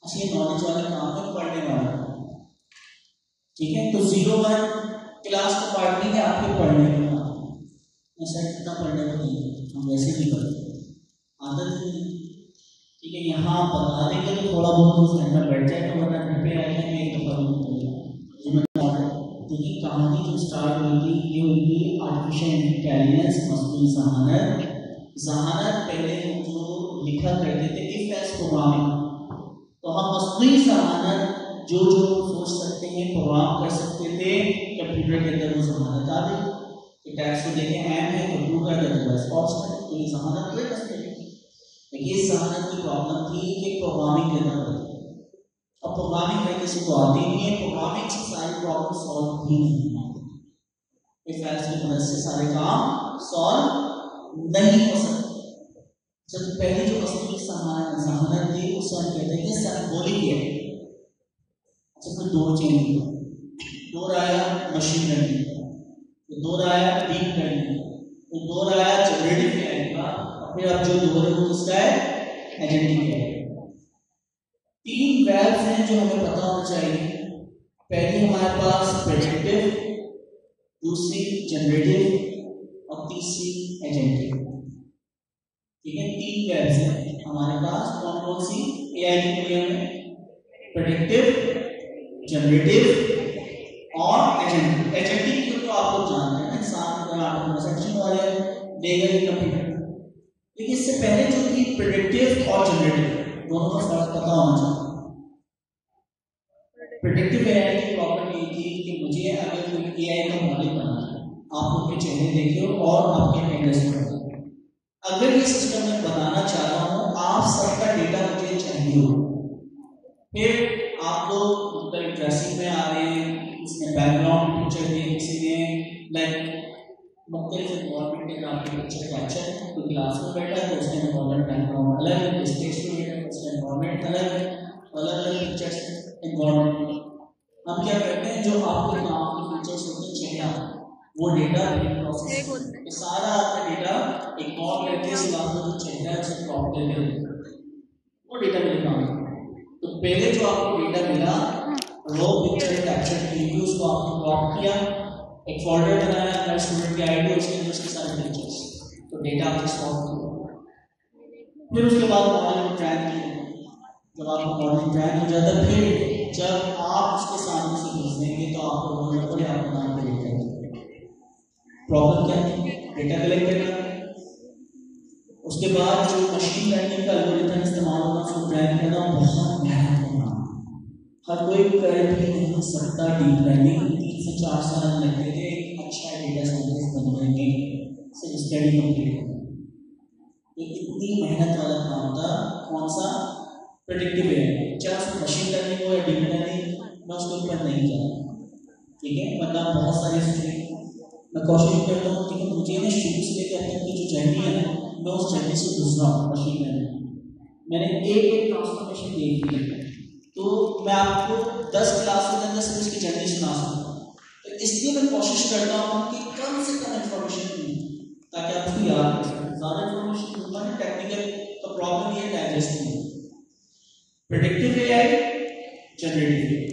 अच्छा, ये नॉलेज वाले काम में पढ़ने वाला, ठीक है। तो 01 क्लास का पार्ट नहीं है आपके पढ़ने का, ऐसा कितना पढ़ने को नहीं है, हम वैसे नहीं पढ़ते, आदत नहीं। ठीक है, यहाँ बता देंगे तो थोड़ा बहुत उस घंटा बैठ जाए, तो वरना घर पे आएंगे एक दफा देखिए। कहानी जो स्टार्ट हुई थी ये हुई थी आर्टिफिशियल इंटेलिजेंस, मसनूई ज़हानत। ज़हानत पहले हम जो लिखा करते थे इफ एल्स प्रोग्रामिंग, तो हम मसनूई ज़हानत जो जो सोच सकते हैं प्रोग्राम कर सकते थे कंप्यूटर के अंदर, वो ज़हानत आ गई कि टैक्स को देखें एम है तो टू कर देते बस फॉल्स कर, तो ये ज़हानत हुए बस। लेकिन इस ज़हानत की प्रॉब्लम थी कि प्रोग्रामिंग करना पड़ता है। अब प्रोग्रामिंग करने किसी को आती नहीं है, प्रोग्रामिंग से सारी प्रॉब्लम सॉल्व भी नहीं है, इफ एल्स की मदद से सारे काम सॉल्व नहीं हो सकते। जब पहली जो मसनूई ज़हानत थी उसे हम कहते हैं कि सिंबॉलिक है। अच्छा, फिर दो चेंज, दो आया मशीन लर्निंग, फिर दो आया डीप लर्निंग, फिर दो आया जनरेटिव एआई का, और फिर अब जो दो है वो किसका है? एजेंटिक है। 3 वेल्स हैं जो हमें पता होना चाहिए। पहली हमारे पास प्रेडिक्टिव, दूसरी जनरेटिव और तीसरी एजेंटिव। ठीक है, 3 वेल्स हैं हमारे पास। कौन कौन सी एआई की दुनिया में? प्रेडिक्टिव, जनरेटिव और एजेंटिव। एजेंटिव तो आप लोग जानते हैं, इंसान का ट्रांसैक्शन वाले लेवल कंप्यूटर। लेकिन इससे पहले जो थी प्रेडिक्टिव और जनरेटिव, दोनों का फर्क पता होना चाहिए। प्रेडिक्टिव एआई की प्रॉब्लम ये थी कि मुझे अगर कोई एआई का मॉडल बनाना है, आप उनके चेहरे देखिए और आपके इंडस्ट्री में अगर ये सिस्टम मैं बनाना चाह रहा हूँ, आप सबका डेटा मुझे चाहिए हो, फिर आप लोग ड्रेसिंग में आ रहे हैं, इसमें बैकग्राउंड पिक्चर दी, किसी ने लाइक मुख्तलिफ एनवायरनमेंट के आपके पिक्चर कैप्चर है। कोई क्लास में बैठा है तो उसका एनवायरनमेंट बैकग्राउंड अलग है, कोई स्टेज पे बैठा है तो उसका एनवायरनमेंट अलग है, अलग अलग पिक्चर्स एनवायरनमेंट। हम क्या करते हैं, जो आपके नाम के फीचर्स होते हैं चेहरा, वो डेटा प्रोसेस सारा आपका डेटा एक कॉल करके इस बात का जो चेहरा है उसे क्रॉप करके वो डेटा मेरे काम। तो पहले जो आपको डेटा मिला रॉ पिक्चर कैप्चर की, उसको आपने क्रॉप किया, एक फोल्डर बनाया हर स्टूडेंट के आईडी, उसके अंदर उसके सारे पिक्चर्स, तो डेटा आपने स्टॉक किया। फिर उसके बाद मॉडल ट्रैक किया, जब आपका मॉडल ट्रैक हो जाता है, फिर जब आप उसके सामने से घुसेंगे तो आपको बोलना पड़े आपका नाम पे डेटा है। प्रॉब्लम क्या है? डेटा कलेक्ट करना। उसके बाद जो मशीन लर्निंग का एल्गोरिथम इस्तेमाल होगा उसको ट्रैक करना बहुत मेहनत होगा, हर कोई कर भी नहीं सकता। डीप लर्निंग 3 से 4 साल लगते थे अच्छा डेटा साइंटिस्ट बनने में, सिर्फ स्टडी कंप्लीट करना, ये इतनी मेहनत वाला काम था। कौन सा? Predictive AI. चाहे उसमें मशीन लर्निंग हो या डीप लर्निंग, मैं उसके ऊपर नहीं जा रहा, ठीक है। मतलब बहुत सारे स्टूडेंट मैं कोशिश करता हूँ कि मुझे ना शुरू से लेकर अब तक की जो जर्नी है ना, मैं उस जर्नी से गुजरा हूँ मशीन लर्निंग। मैंने एक ट्रांसफॉर्मेशन देख ली, तो मैं आपको 10 क्लास के अंदर सिर्फ इसकी जर्नी सुना सकता हूँ। तो इसलिए मैं कोशिश करता हूँ कि कम से कम इन्फॉर्मेशन दूँ ताकि आप उसको याद कर सकें। ज़्यादा इन्फॉर्मेशन दूंगा ना टेक्निकल तो प्रॉब्लम ये डाइजेस्ट नहीं। Predictive AI, generative AI.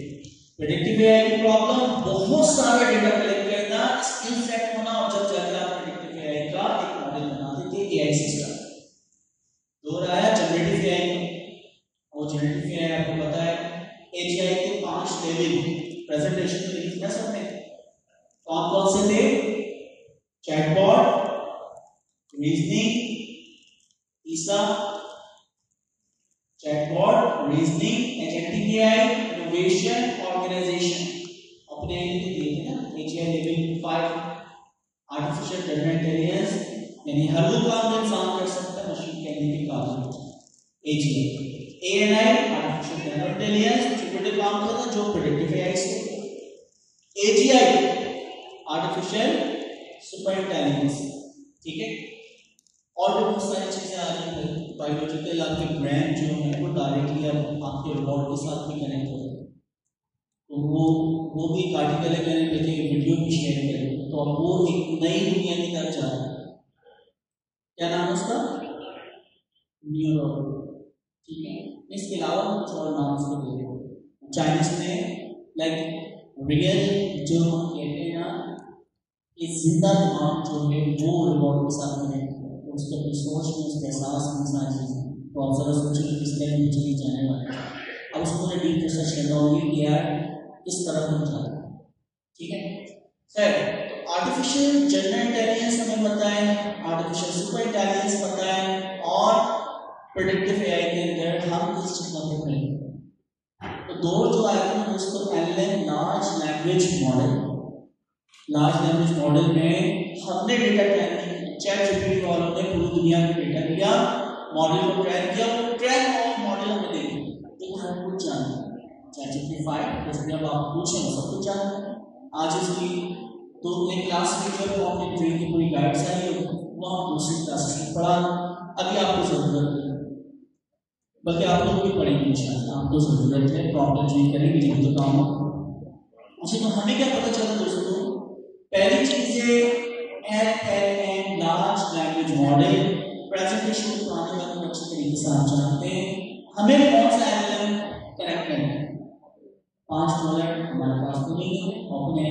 Predictive AI की प्रॉब्लम बहुत सारा डेटा कलेक्ट करना, स्किल सेट होना, और जब जाकर आप प्रेडिक्टिव एआई का एक मॉडल बना देते एआई सिस्टम। दो आया जनरेटिव एआई, और जनरेटिव एआई आपको पता है एजीआई के 5 लेवल प्रेजेंटेशन में लिखा सबने, कौन कौन से थे? चैटबॉट, रीजनिंग, तीसरा chatbot, reasoning, agentic AI, innovation, organization, और अपने दिए थे ना AGI level 5 artificial general intelligence, यानी हर वो काम जो इंसान कर सकता है मशीन कहने के काबिल AGI। ANI artificial general intelligence predictive काम करता है जो प्रिडिक्टिव AI से। AGI आर्टिफिशियल सुपर इंटेलिजेंस, ठीक है। और भी बहुत सारी चीजें आ रही हैं, बायोलॉजिकल आपके ब्रेन जो है वो डायरेक्टली अब आपके रोबोट के साथ भी कनेक्ट हो, तो वो भी एक आर्टिकल है, मैंने देखे वीडियो भी शेयर करें, तो अब वो एक नई दुनिया की तरफ जा रहा है। क्या नाम है उसका? न्यूरो, ठीक है। इसके अलावा कुछ और नाम उसको दे दो। चाइनीज में लाइक रियल जो हम कहते हैं ना, ये जिंदा दिमाग जो है वो रोबोट के साथ कनेक्ट है, तो उसके अपनी सोच में उसके एहसास में सारी चीजें, तो आप जरा सोचिए कि किस तरह की चीज जाने वाली है। अब उसको मैं डीप रिसर्च करता हूँ कि यार इस तरफ हम जा रहे हैं, ठीक है सर। तो आर्टिफिशियल जनरल इंटेलिजेंस हमें पता है, आर्टिफिशियल सुपर इंटेलिजेंस पता है, और प्रेडिक्टिव एआई के अंदर हम इस चीज को करेंगे। तो दो जो आए थे उसको LLM large language model, large language model में हमने डेटा ट्रैक, चैट जीपीटी वालों ने पूरी दुनिया में डेटा लिया, मॉडल को ट्रैक किया, वो ट्रैक ऑफ मॉडल हमें देंगे तो हर कुछ जानना है। चैट जीपीटी 5 जैसे अब आप पूछें वो सब कुछ जानना है। आज इसकी तो एक क्लास वीडियो को हमने ट्रेन की पूरी गाइड्स आई है, वो हम दूसरी क्लास में पढ़ा, अभी आपको जरूरत है, बल्कि आप लोग भी पढ़ेंगे इंशाल्लाह, आपको जरूरत है, प्रॉपर ट्रेन करेंगे जब तो काम हो। अच्छा, तो हमें क्या पता चला दोस्तों, पहली चीज है LLM large language model, presentation को आने वाले अच्छे तरीके से आप जानते हैं। हमें कौन सा LLM कनेक्ट करना है? 5 डॉलर हमारे पास तो नहीं है, अपने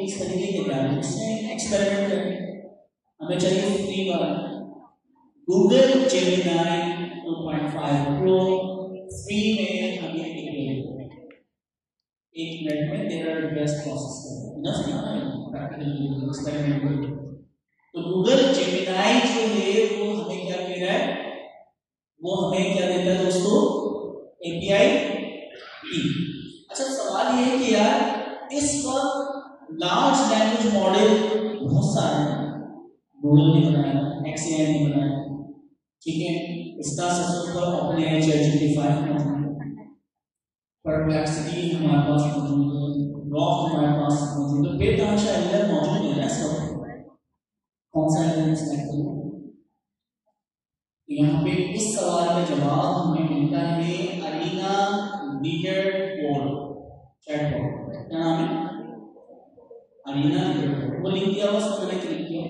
इस तरीके के ग्राफिक्स में एक्सपेरिमेंट करें। हमें चाहिए फ्री वाला गूगल जेमिनी 2.5 प्रो, फ्री में हमें एक मिनट में 13 रिक्वेस्ट प्रोसेस करें ना, तो गूगल जेमिनी जो है वो हमें क्या कह रहा है, वो हमें क्या देता है दोस्तों, API डी। अच्छा, सवाल ये है कि यार इस वक्त लार्ज लैंग्वेज मॉडल बहुत सारे हैं, गूगल ने बनाया, XAI ने बनाया, ठीक है। इसका सब्सक्राइबर अपने ChatGPT 5 में, परप्लेक्सिटी हमारे पास मौजूद है, ग्रॉक हमारे पास मौजूद है, बेतहाशा LLM मौजूद है ना सब। कौन सा LLM सेलेक्ट करूं? यहाँ पे इस सवाल का जवाब हमें मिलता है अरीना लीडर बोर्ड चैटबॉट। क्या नाम है? अरीना लीडर बोर्ड, वो लिख दिया हुआ, सब मैंने क्लिक किया।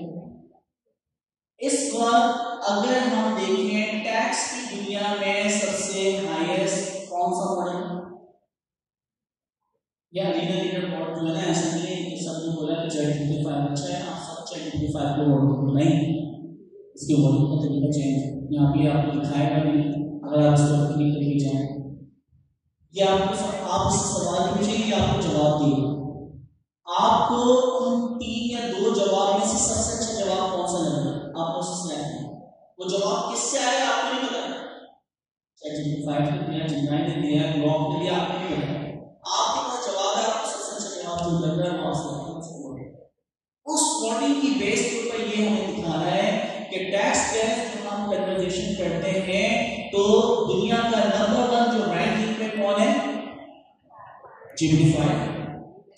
इस वक्त अगर हम देखें टेक्स्ट की दुनिया में सबसे हाईएस्ट कौन सा मॉडल, या अरीना लीडर बोर्ड जो है ना, ऐसा नहीं है कि सबने बोला कि ChatGPT 5 अच्छा है, आप सब ChatGPT 5 को वोट करो, नहीं, इसके वोटिंग का तरीका चेंज है। यहाँ पे आपको दिखाएगा भी, अगर आप इस पर क्लिक करके जाएं, ये आप इस सवाल पूछेंगे, आपको जवाब दिए, आपको उन 3 या 2 जवाब में से सबसे अच्छा जवाब कौन सा लगा, आप उससे सिलेक्ट करें। वो जवाब किससे आया आपको नहीं पता, ChatGPT 5 ने दिया, जेमिनी ने दिया, ग्रॉक ने दिया, आपको नहीं पता, आपके पास जवाब है, आपको सबसे अच्छा जवाब जो लग रहा है वहां से उस वोटिंग की बेस पर ये हमें दिखाना है कि टेक्स्ट बेस्ड जब हम कन्वर्सेशन करते हैं तो दुनिया का नंबर 1 जो रैंकिंग में कौन है, GPT 5,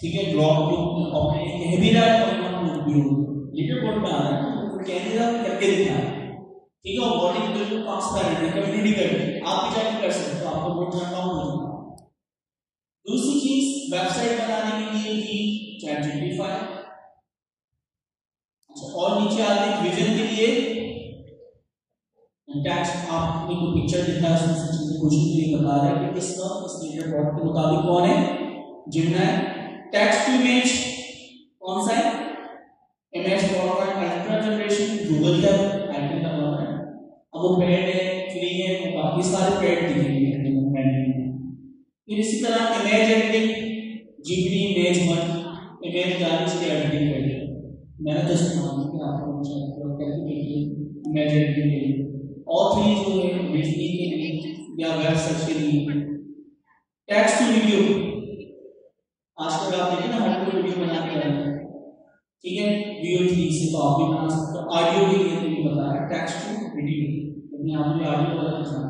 ठीक है। ग्रॉक को अपने कह भी रहा है, लीडर बोर्ड में आ रहा है, तो कह नहीं रहा, करके दिखा है, ठीक है। और वोटिंग बिल्कुल ट्रांसपेरेंट है, कम्युनिटी करके आप भी जाके कर सकते हो, आपको वोट करना होगा। दूसरी चीज, वेबसाइट बनाने के लिए भी ChatGPT 5। और नीचे आते हैं विजन के लिए, टेक्स्ट आपने कोई पिक्चर दिखा है, उसमें से चीजें कुछ के लिए बता रहा है कि इस वक्त इस लीडर बोर्ड के मुताबिक कौन है, जेमिनी। टेक्स्ट टू इमेज कौन सा है, image format ultra generation, Google का आइकन लगा हुआ है। अब वो पेड है, फ्री है, बाकी सारे पेड दिखेंगे। फिर इसी तरह image editing, GPT image 1, image डालने से एडिटिंग करिए, मैंने जस्ट मान कि आपको करके देखिए इमेज एडिटिंग के लिए। और 3 जो है रीजनिंग के लिए या वेब सर्च के लिए। टेक्स्ट टू वीडियो, आजकल आप देखिए ना हर कोई वीडियो बना के रहा है, ठीक है, VO3 से तो आप भी बना सकते हो। ऑडियो के लिए तो ये बता रहा है टेक्स्ट टू वीडियो, लेकिन यहाँ पे ऑडियो वाला निशान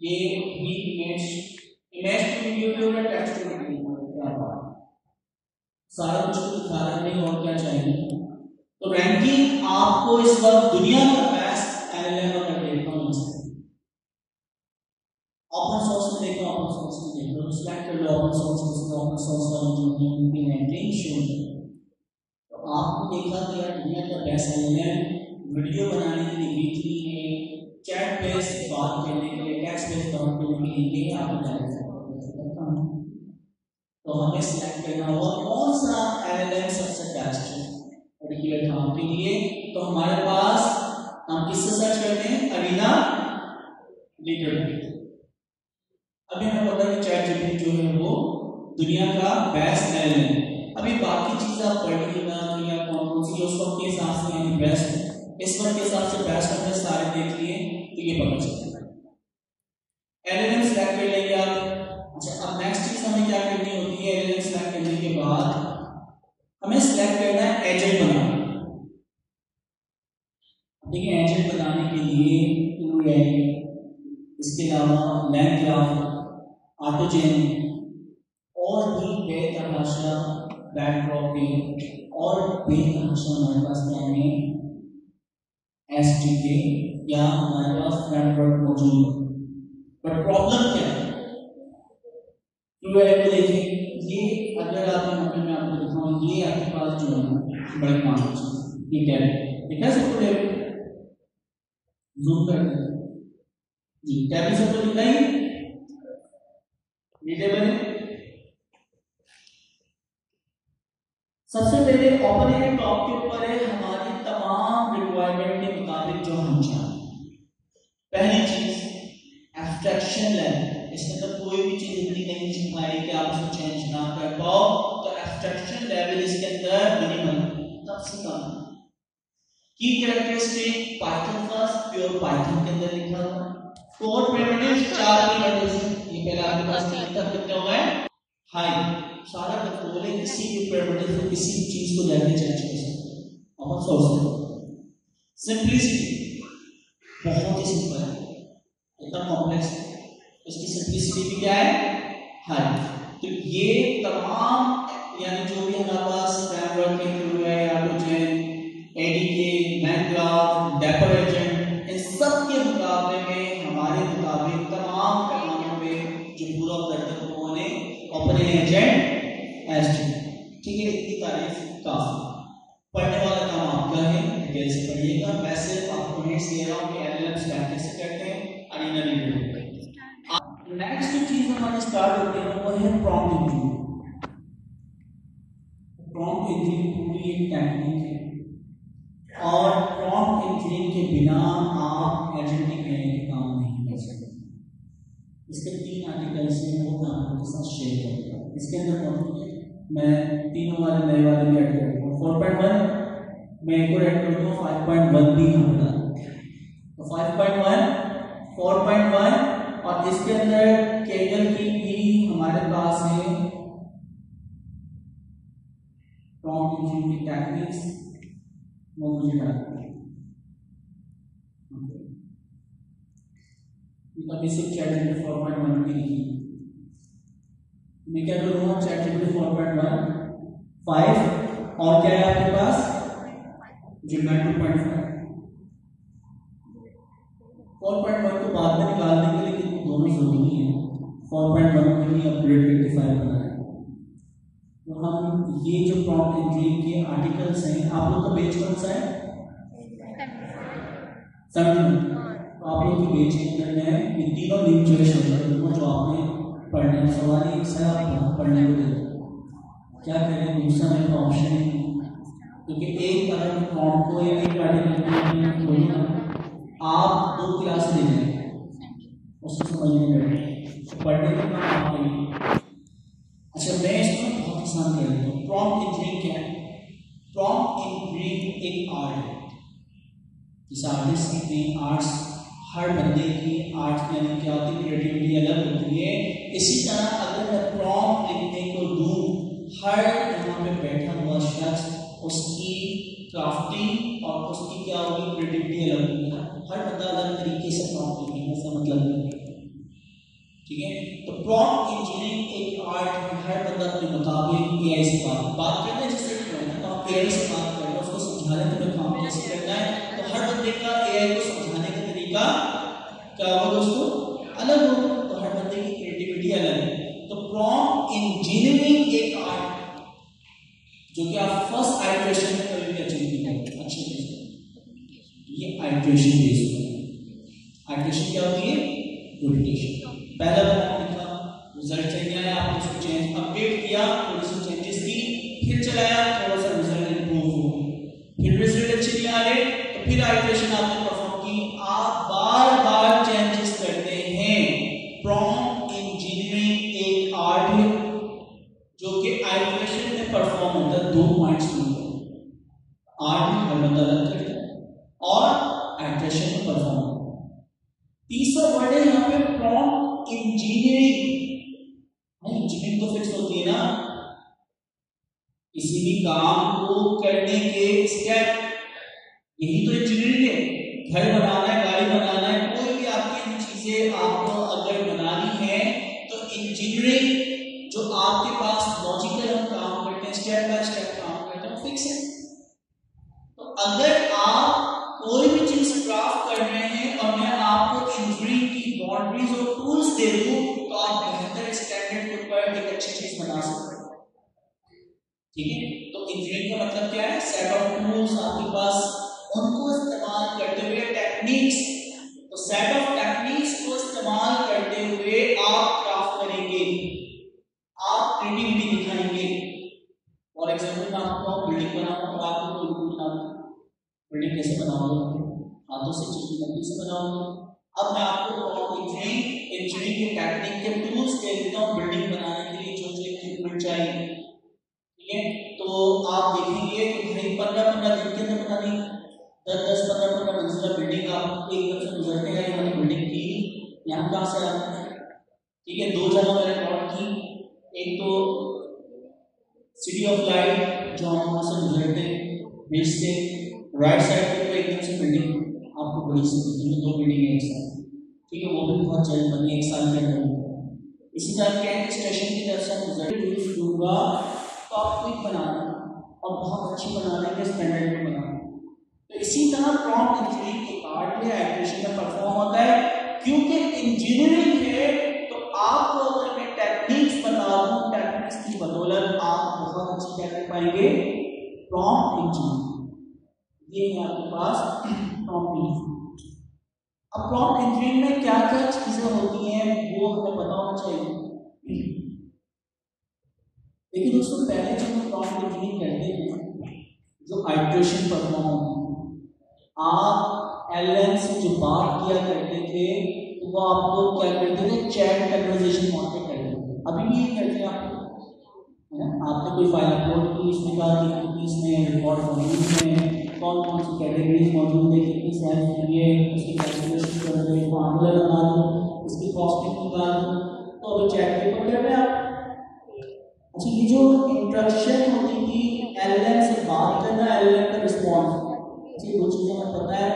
ये भी इमेज टू वीडियो पे होगा, टेक्स्ट टू वीडियो क्या बात, सारा कुछ तो दिखा रहे हैं और क्या चाहिए। तो रैंकिंग आपको इस वक्त दुनिया का बेस्ट LLM अगर देखना हो ओपन सोर्स में देखो, ओपन सोर्स में देखो, सिलेक्ट कर लो ओपन सोर्स में, ओपन सोर्स का जो उनकी रैंकिंग शो है। तो आपने देखा कि यार दुनिया का बेस्ट LLM वीडियो बनाने के लिए वीकली है, चैट बेस्ड बात करने के लिए, टेक्स्ट बेस्ड बात करने के लिए आप डायरेक्ट तो हमें सिलेक्ट करना होगा कौन सा LLM सबसे बेस्ट है पर्टिकुलर काम के लिए। तो हमारे पास हम किससे सर्च करते हैं, अरीना लीडर। अभी हमें पता है कि ChatGPT जो है वो दुनिया का बेस्ट LLM। अभी बाकी चीजें आप पढ़िएगा या कौन कौन सी उस वक्त के हिसाब से यानी बेस्ट, इस वक्त के हिसाब से बेस्ट हमने सारे देख लिए तो ये पता चलता है। LLM सिलेक्ट कर लेंगे आप। अच्छा, अब नेक्स्ट चीज हमें क्या करनी होती है, LLM सिलेक्ट करने के बाद हमें सिलेक्ट करना है एजेंट बनाना। देखिए एजेंट बनाने के लिए इसके अलावा लैंडग्राफ, ऑटोजेन और भी बेतहाशा बैकड्रॉपिंग और बेतहाशा हमारे पास क्या है SDK या हमारे पास फ्रेमवर्क मौजूद है। बट प्रॉब्लम क्या है, देखिए ये अगर आप यहाँ मैं आपको दिखाऊं, ये आपके पास जो है बड़े मार्क्स ये क्या है, देखा सबको जूम करते हैं जी, टैब सबको दिखाई रीडेबल है। सबसे पहले ओपन है टॉप के ऊपर है हमारी तमाम रिक्वायरमेंट के मुताबिक जो हम चाहें। पहली चीज एब्स्ट्रैक्शन लेवल, इसके अंदर कोई भी चीज इतनी नहीं छिपाई कि आप उसको चेंज ना कर पाओ, तो एब्स्ट्रैक्शन लेवल इसके अंदर मिनिमम कम से कम। की characteristic Python first, pure Python के अंदर लिखा हुआ है। कोड प्रिमिटिव्स 4 प्रिमिटिव्स हैं, ये पहला आपके पास कितना हुआ है हाई, सारा कंट्रोल है, किसी भी प्रिमिटिव से किसी भी चीज को जाके चेंज कर सकते हैं। बहुत सोचते सिंपलिसिटी बहुत ही सिंपल है, इतना कॉम्प्लेक्स है, उसकी सिंपलिसिटी भी क्या है हाई। तो ये तमाम यानी जो भी हमारे पास फ्रेमवर्क के थ्रू है, ऑटोजेन, एडीके, लैंडग्राफ, डेपर एजेंट, इन सब के मुकाबले में हमारे मुताबिक तमाम पैमानों पे जो पूरा करते हैं उन्होंने ओपन एजेंट एसटी, ठीक है, इतनी तारीफ काफी। पढ़ने वाला काम आपका है, डिटेल से पढ़िएगा। वैसे आपको हिंट्स दे रहा हूं कि एलएलएम स्टैक कैसे करते हैं, अरीना रीडर। नेक्स्ट चीज हमारी स्टार्ट होती है वो है प्रॉम्प्ट इंजीनियरिंग। प्रॉम्प्ट इंजीनियरिंग पूरी एक टेक्निक है और प्रॉम्प्ट इंजीनियरिंग के बिना आप एजेंटिक एआई के काम नहीं कर सकते। इसके 3 आर्टिकल्स हैं वो मैं आपके साथ शेयर करूंगा। इसके अंदर मैं तीनों वाले नए वाले भी ऐड करूंगा। 4.1 मैं एक और ऐड करूंगा, 5.1 भी हम बता, तो 5.1, 4.1 और इसके अंदर केगल की भी हमारे पास है प्रॉम्प्ट इंजीनियरिंग की टेक्निक्स, वो मुझे डालना है। बेसिक ChatGPT 4.1 की लिखी, मैं क्या करूँगा ChatGPT 4.1, 5 और क्या है आपके पास Gemini 2.5। 4.1 को बाद में निकाल देंगे लेकिन दोनों जरूरी है, 4.1 के लिए अपग्रेड करके 5 बना है। तो हम ये जो प्रॉम्प्ट इंजीनियरिंग के आर्टिकल्स हैं, आप लोग का पेज कौन सा है 17, तो आप लोग की पेज के अंदर में ये तीनों लिंक जो है जो आपने पढ़ने सवाल एक से आप पढ़ने को देते क्या करें, दूसरा मेरे को ऑप्शन है क्योंकि एक अगर प्रॉम्प्ट को या एक आर्टिकल खोलना आप 2 क्लास ले लेंगे उसको समझने में पढ़ने का काम आप करिए। अच्छा, मैं इसको बहुत आसान कर देता हूँ। प्रॉम्प्ट इंजीनियरिंग क्या है? प्रॉम्प्ट इंजीनियरिंग एक आर्ट है, जिस आर्टिस्ट की आर्ट्स हर बंदे की आर्ट यानी क्या होती है, क्रिएटिविटी अलग होती है। इसी तरह अगर मैं प्रॉम्प्ट लिखने को दूं हर यहाँ पे बैठा हुआ शख्स उसकी क्राफ्टिंग और उसकी क्या होगी क्रिएटिविटी अलग होगी ना, हर बंदा अलग तरीके से प्रॉम्प्ट लिखेगा, इसका मतलब नहीं, ठीक है। तो प्रॉम्प्ट इंजीनियरिंग एक आर्ट है, हर बंदा अपने मुताबिक एआई से बात करते हैं, जिससे तो आप एआई से बात कर रहे हैं, उसको समझाने के लिए काम कैसे करना है, तो हर बंदे का एआई को समझाने का तरीका क्या होगा दोस्तों अलग होगा, तो हर बंदे की क्रिएटिविटी अलग है। तो प्रॉम्प्ट इंजीनियरिंग एक आर्ट जो कि आप फर्स्ट आइटरेशन में कभी भी अचीव नहीं करेंगे अच्छे से, ये आइटरेशन बेस्ड होता है। आइटरेशन क्या होती है? रिपीटेशन। पहला प्रॉम्प्ट लिखा, रिजल्ट चाहिए आया, आपने उसको चेंज अपडेट किया, थोड़ी सी चेंजेस की, फिर चलाया, थोड़ा सा रिजल्ट इंप्रूव हुआ, फिर रिजल्ट अच्छे नहीं आ रहे, तो फिर आइटरेशन आपने परफॉर्म की। आप बार बार चेंजेस करते हैं। प्रॉम्प्ट इंजीनियरिंग एक आर्ट है जो कि आइटरेशन में परफॉर्म होता है। 2 पॉइंट्स मिलते हैं, आर्ट में हर बंदा अलग करता है और आइटरेशन में परफॉर्म होता है। तीसरा वर्ड है यहाँ पे प्रॉम्प्ट इंजीनियरिंग। इंजीनियरिंग तो फिक्स होती है ना, किसी भी काम को करने के स्टेप, यही तो इंजीनियरिंग है। घर बनाना है, गाड़ी बनाना है, कोई भी आपकी चीजें आपको अगर बनानी है तो इंजीनियरिंग जो आपके पास लॉजिकल हम काम करते हैं, स्टेप बाय स्टेप काम करते हैं, फिक्स है। तो अगर आप कोई भी चीज क्राफ्ट कर रहे हैं और मैं आपको इंजीनियरिंग की बाउंड्रीज और टूल्स दे दूं तो आप बेहतर स्टैंडर्ड के ऊपर एक अच्छी चीज बना सकते हैं, ठीक है। तो इंजीनियरिंग का मतलब क्या है? सेट ऑफ टूल्स आपके पास, उनको इस्तेमाल करते हुए टेक्निक्स, तो सेट ऑफ टेक्निक्स को इस्तेमाल करते हुए आप क्राफ्ट करेंगे, आप क्रिएटिविटी दिखाएंगे। फॉर एग्जांपल मैं आपको बिल्डिंग बनाऊंगा और आपको कोई बिल्डिंग कैसे बनाओगे? हाथों से, चिकनी से बनाओगे। अब मैं आपको इंजीनियरिंग के टेक्निक के टूल्स दे देता हूँ बिल्डिंग बनाने के लिए, जो जो इक्विपमेंट चाहिए, ठीक है। तो आप देखेंगे कि भाई 15-15 दिन के अंदर बनानी, 10-10, 15-15 मंजिला बिल्डिंग आप एकदम से गुजरते हैं। मैंने बिल्डिंग की, यहाँ कहाँ से आना है, ठीक है। 2 जगह मैंने प्लॉट की, एक तो सिटी ऑफ लाइट जो हम वहाँ से गुजरते हैं बीच से, राइट साइड पे तो एकदम से बिल्डिंग आपको बड़ी सी दिखेगी, 2 बिल्डिंग है एक साथ, ठीक है। वो भी बहुत जल्द बनी, 1 साल के अंदर। इसी तरह कैंट स्टेशन की तरफ से गुजर दूंगा तो आप क्विक बनाना और बहुत अच्छी बनाने के स्टैंडर्ड में बनाना। तो इसी तरह प्रॉम्प्ट इंजीनियरिंग के आर्ट में आइटरेशन में परफॉर्म होता है, क्योंकि इंजीनियरिंग है तो आपको अगर मैं टेक्निक्स बता दूं, टेक्निक्स की बदौलत आप बहुत अच्छी क्या कर पाएंगे? Prompt engineering. ये है आपके पास प्रॉम्प्ट इंजीनियरिंग। अब प्रॉम्प्ट इंजीनियरिंग में क्या क्या चीजें होती हैं वो हमें पता होना चाहिए। देखिए दोस्तों, पहले जब हम प्रॉम्प्ट इंजीनियरिंग करते हैं, जो आइटरेशन परफॉर्म होती है, आप एलएन से जो बात किया करते थे तो वो आपको क्या करते थे? चैट कन्वर्सेशन मोड पे करते थे। अभी भी ये करते हैं आपको, है ना। आपने कोई फाइल अपलोड की, इसमें कहा कि इसमें रिकॉर्ड मौजूद है, कौन कौन सी कैटेगरीज मौजूद है, कितनी सेल्स चाहिए, उसकी कैलकुलेशन कर दो, फार्मूला बना दो, इसकी कॉस्टिंग निकाल दो, तो अभी चैट पेपर कर रहे हैं आप। अच्छा, ये जो इंट्रैक्शन होती थी एलएन से बात करना, एलएन का रिस्पॉन्स, ये 2 चीजें हमें पता है।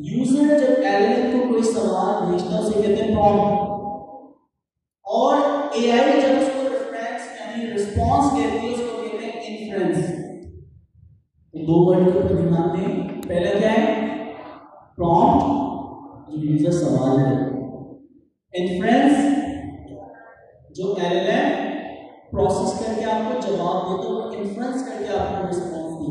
यूजर जब एलएन को कोई सवाल भेजता है उसे कहते हैं प्रॉम्प्ट, और एआई जब उसको रेफरेंस यानी रिस्पॉन्स देती है उसको कहते हैं इन्फ्रेंस। तो 2 वर्ड के ऊपर ध्यान दें। पहला क्या है? प्रॉम्प्ट, जो यूजर सवाल है, इन्फ्रेंस जो एलएन प्रोसेस करके आपको जवाब दे, तो इन्फ्रेंस करके आपको रिस्पॉन्स दे।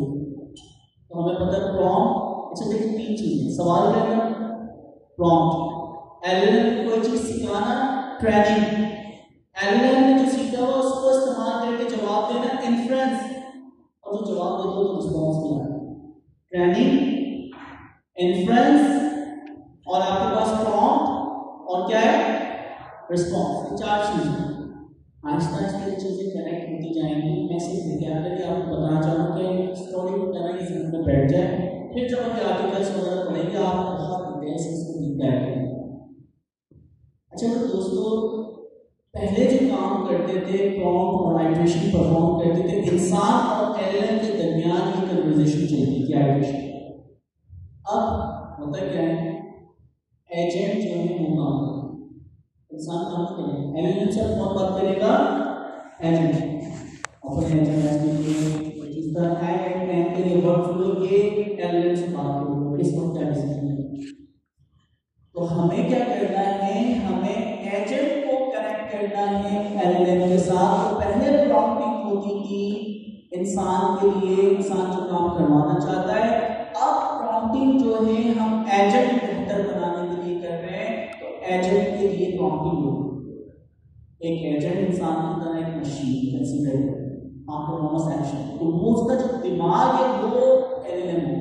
तो हमें पता है प्रॉम्प्ट। अच्छा देखिए, 3 चीजें, सवाल करना प्रॉम्प्ट, एलएलएम कोई चीज सिखाना ट्रेनिंग, एलएलएम ने जो सीखा हुआ उसको इस्तेमाल करके जवाब देना इन्फ्रेंस, और जो जवाब दे दो तो रिस्पॉन्स देना। ट्रेनिंग, इन्फ्रेंस और आपके पास प्रॉम्प्ट और क्या है? रिस्पॉन्स। ये 4 चीजें आहिस्ता आहिस्ता ये चीजें कनेक्ट होती जाएंगी। मैं सिर्फ एग्जाम्पल आपको बताना चाहूँगा कि स्टोरी को करना की जरूरत में बैठ जाए, फिर जब हम आर्टिकल्स वगैरह पढ़ेंगे आप बहुत डिटेल से इसको दिखता है। अच्छा तो दोस्तों, पहले जो काम करते करते थे, प्रॉम्प्ट और आइटरेशन परफॉर्म करते थे, इंसान और एलएलएम के दरमियान की कन्वर्सेशन चलती थी, आइटरेशन। अब होता क्या है, एजेंट जो है वो काम करेगा, इंसान काम करेगा, एलएलएम से कौन बात करेगा, एजेंट। और फिर एजेंट इस तरह एंड के लिए वर्कफ्लो ये एलएलएम से बात करेगा, इस वक्त क्या डिसीजन है। तो हमें क्या करना है, हमें एजेंट को कनेक्ट करना है एलएलएम के साथ। तो पहले प्रॉम्प्टिंग होती थी इंसान के लिए, इंसान जो काम करवाना चाहता है। अब प्रॉम्प्टिंग जो है हम एजेंट बेहतर बनाने के लिए कर रहे हैं, तो एजेंट के लिए प्रॉम्प्टिंग होगी। एक एजेंट इंसान की तरह एक मशीन ऐसी है, ऑटोनोमस एक्शन, तो वो उसका जो दिमाग है वो एलएलएम है।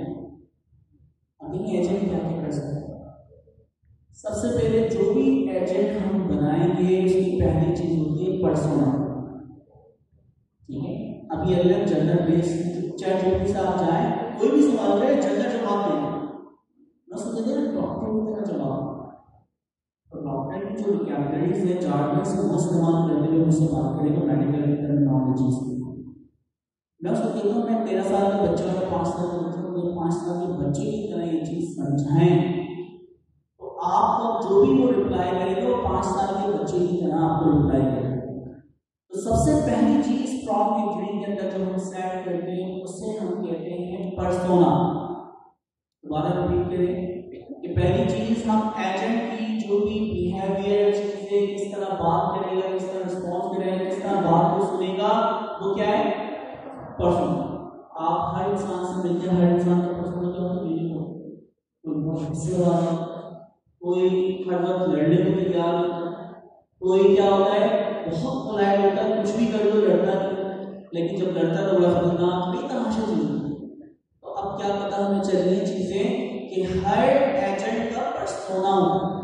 अभी एजेंट क्या कर सकते हैं, सबसे पहले जो भी एजेंट हम बनाएंगे उसकी पहली चीज होती है पर्सोना, ठीक है। अभी एलएलएम जनरल बेस्ड चैट से आप जाए, कोई भी सवाल करे जनरल जवाब देना, ना सोचते हैं डॉक्टर का जवाब, तो डॉक्टर की जो कैटेगरीज है चार्ट से वो इस्तेमाल करते हुए उससे बात करेगा मेडिकल टर्मिनोलॉजी से। मैं उसको कहता हूँ मैं 13 साल का बच्चा है, 5 साल का बच्चा, मुझे 5 साल के बच्चे की तरह ये चीज समझाएं, आपको जो भी वो रिप्लाई करेगा वो 5 साल के बच्चे की तरह आपको रिप्लाई करेगा। तो सबसे पहली चीज प्रॉम्प्ट इंजीनियरिंग के अंदर जो हम सेट करते हैं उससे हम कहते हैं पर्सोना। दोबारा रिपीट करें कि पहली चीज हम एजेंट की जो भी बिहेवियर चीजें, किस तरह बात करेगा, किस तरह रिस्पॉन्स करेगा, किस तरह बात को सुनेगा, वो क्या है, पर्सोना। आप हर इंसान से मिलते हैं, हर इंसान का पर्सोना क्या होता है, कोई हर वक्त लड़ने को तैयार होता है, कोई क्या होता है बहुत पोलाइट होता है, कुछ भी कर दो लड़ता नहीं, लेकिन जब लड़ता तो बड़ा खतरनाक भी तमाशा चलता। तो अब क्या पता हमें चल रही चीजें कि हर एजेंट का पर्सोना होता है,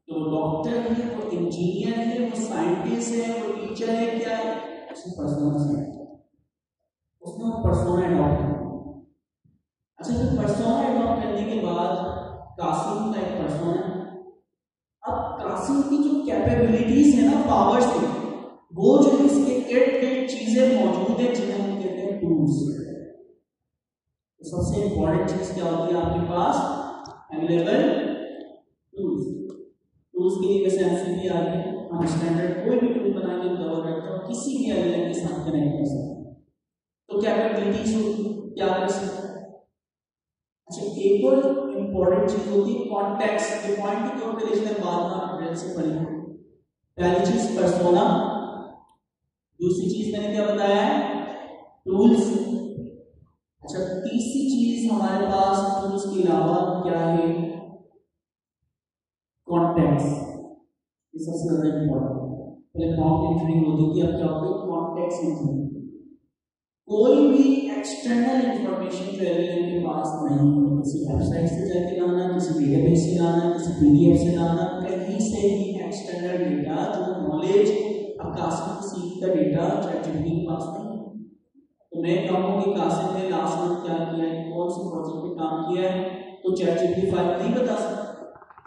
तो डॉक्टर है, वो इंजीनियर है, वो साइंटिस्ट है, वो टीचर है, क्या है उसने पर्सोना से उसने वो पर्सोना अडॉप्ट किया। अच्छा, फिर पर्सोना अडॉप्ट करने के बाद कासिम का एक पर्सोना है। अब कासिम की जो कैपेबिलिटीज है ना, पावर्स है, वो जो इसके इर्द गिर्द चीजें मौजूद है जिन्हें हम कहते हैं टूल्स। तो सबसे इंपॉर्टेंट चीज क्या होती है आपके पास, अवेलेबल टूल्स। टूल्स के लिए जैसे एमसीबी आ गए, हम स्टैंडर्ड कोई भी टूल बना के कवर करते हैं, किसी भी एलएलएम के साथ कनेक्ट कर सकते हैं। तो कैपेबिलिटीज क्या कर सकते हैं। अच्छा, एक और इंपॉर्टेंट चीज होती है कॉन्टेक्स्ट, जो पॉइंट के तौर पे लिखने बाद में आप ड्रेस से पढ़ेंगे। पहली चीज पर्सोना, दूसरी चीज मैंने क्या बताया है, टूल्स। अच्छा, तीसरी चीज हमारे पास टूल्स के अलावा क्या है, कॉन्टेक्स्ट। ये सबसे ज्यादा इंपॉर्टेंट है। पहले प्रॉम्प्ट इंजीनियरिंग होती थी, अब क्या होता है कॉन्टेक्स्ट इंजीनियरिंग। कोई भी एक्सटर्नल इंफॉर्मेशन जो एलएलएम के पास नहीं है, किसी वेबसाइट से जाके लाना, किसी डेटाबेस से लाना, किसी पीडीएफ से लाना, कहीं से भी एक्सटर्नल डेटा जो नॉलेज अब कासिम की सीख का डेटा चैटजीपीटी के पास नहीं है। तो मैं कहूँगा कि कासिम ने लास्ट मंथ क्या किया है, कौन से प्रोजेक्ट पे काम किया है, तो चैटजीपीटी फाइल नहीं बता सकता,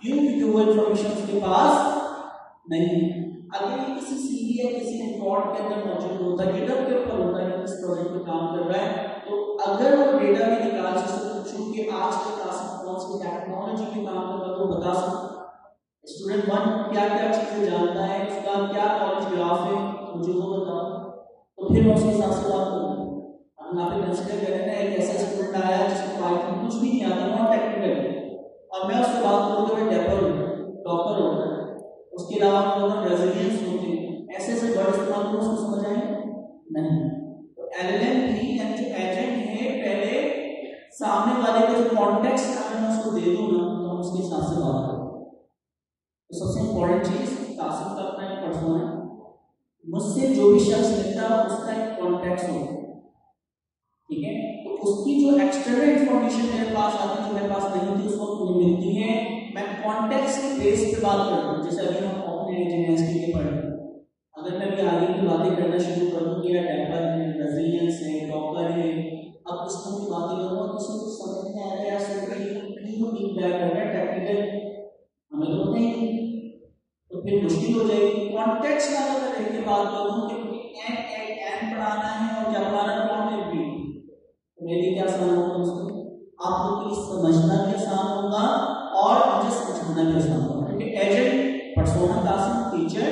क्यों, क्योंकि वो इंफॉर्मेशन उसके पास नहीं है। अगर ये किसी सीडी या किसी रिकॉर्ड के अंदर मौजूद होता है, गिटहब के ऊपर होता है कि किस प्रोजेक्ट पे काम कर रहा है, तो अगर वो डेटा में निकाल से कि आज के क्लास में कौन सी टेक्नोलॉजी पे काम कर रहा है तो बता सकते। स्टूडेंट 1 क्या क्या चीजें जानता है, उसका क्या नॉलेज ग्राफ है, मुझे वो बताओ, तो फिर मैं उसके हिसाब से बात करूँगा। अब यहाँ पे कंसिडर करें ना, एक ऐसा स्टूडेंट आया जिसको पाइथन कुछ भी नहीं आता, नॉन टेक्निकल, और मैं उससे बात करूँ तो मैं डेपर टॉपर होता है, उसके अलावा हम लोग रेजिलियंस होते हैं, ऐसे ऐसे वर्ड इस्तेमाल करो, उसको समझ आए नहीं। तो एलएलएम भी यानी जो एजेंट है, पहले सामने वाले का जो कॉन्टेक्स्ट अगर मैं उसको दे दूं ना, तो हम उसके हिसाब से बात करें। तो सबसे इंपॉर्टेंट चीज, कासिम का अपना एक पर्सोना है, मुझसे जो भी शख्स मिलता है उसका एक कॉन्टेक्स्ट होता है, ठीक है। तो उसकी जो एक्सटर्नल इंफॉर्मेशन मेरे पास आती है, जो मेरे पास नहीं थी उस वक्त मुझे मिलती है, मैं कॉन्टेक्स्ट के बेस पे बात कर रहा हूँ। जैसे अभी हम ओपन इंजीनियर्स के लिए पढ़ रहे हैं, अगर मैं भी आगे की बातें करना शुरू कर दूं कि डेपर है, रेजिलियंस है, डॉकर है, अब इस तरह की बातें करूंगा, किसी को समझ में आएगा या सोच रही है क्यों डीप डाइव कर रहा है, टेक्निकल हमें तो नहीं, तो फिर मुश्किल हो जाएगी। कॉन्टेक्स्ट वाला अगर लेके बात करूं कि एन पढ़ाना है और क्या पढ़ाना है प्रॉम्प्ट एंट्री, तो मेरे लिए क्या आसान होगा दोस्तों, आप लोग के लिए समझना भी आसान होगा और मुझे समझाना भी आसान होगा, क्योंकि agent, persona, classroom, teacher,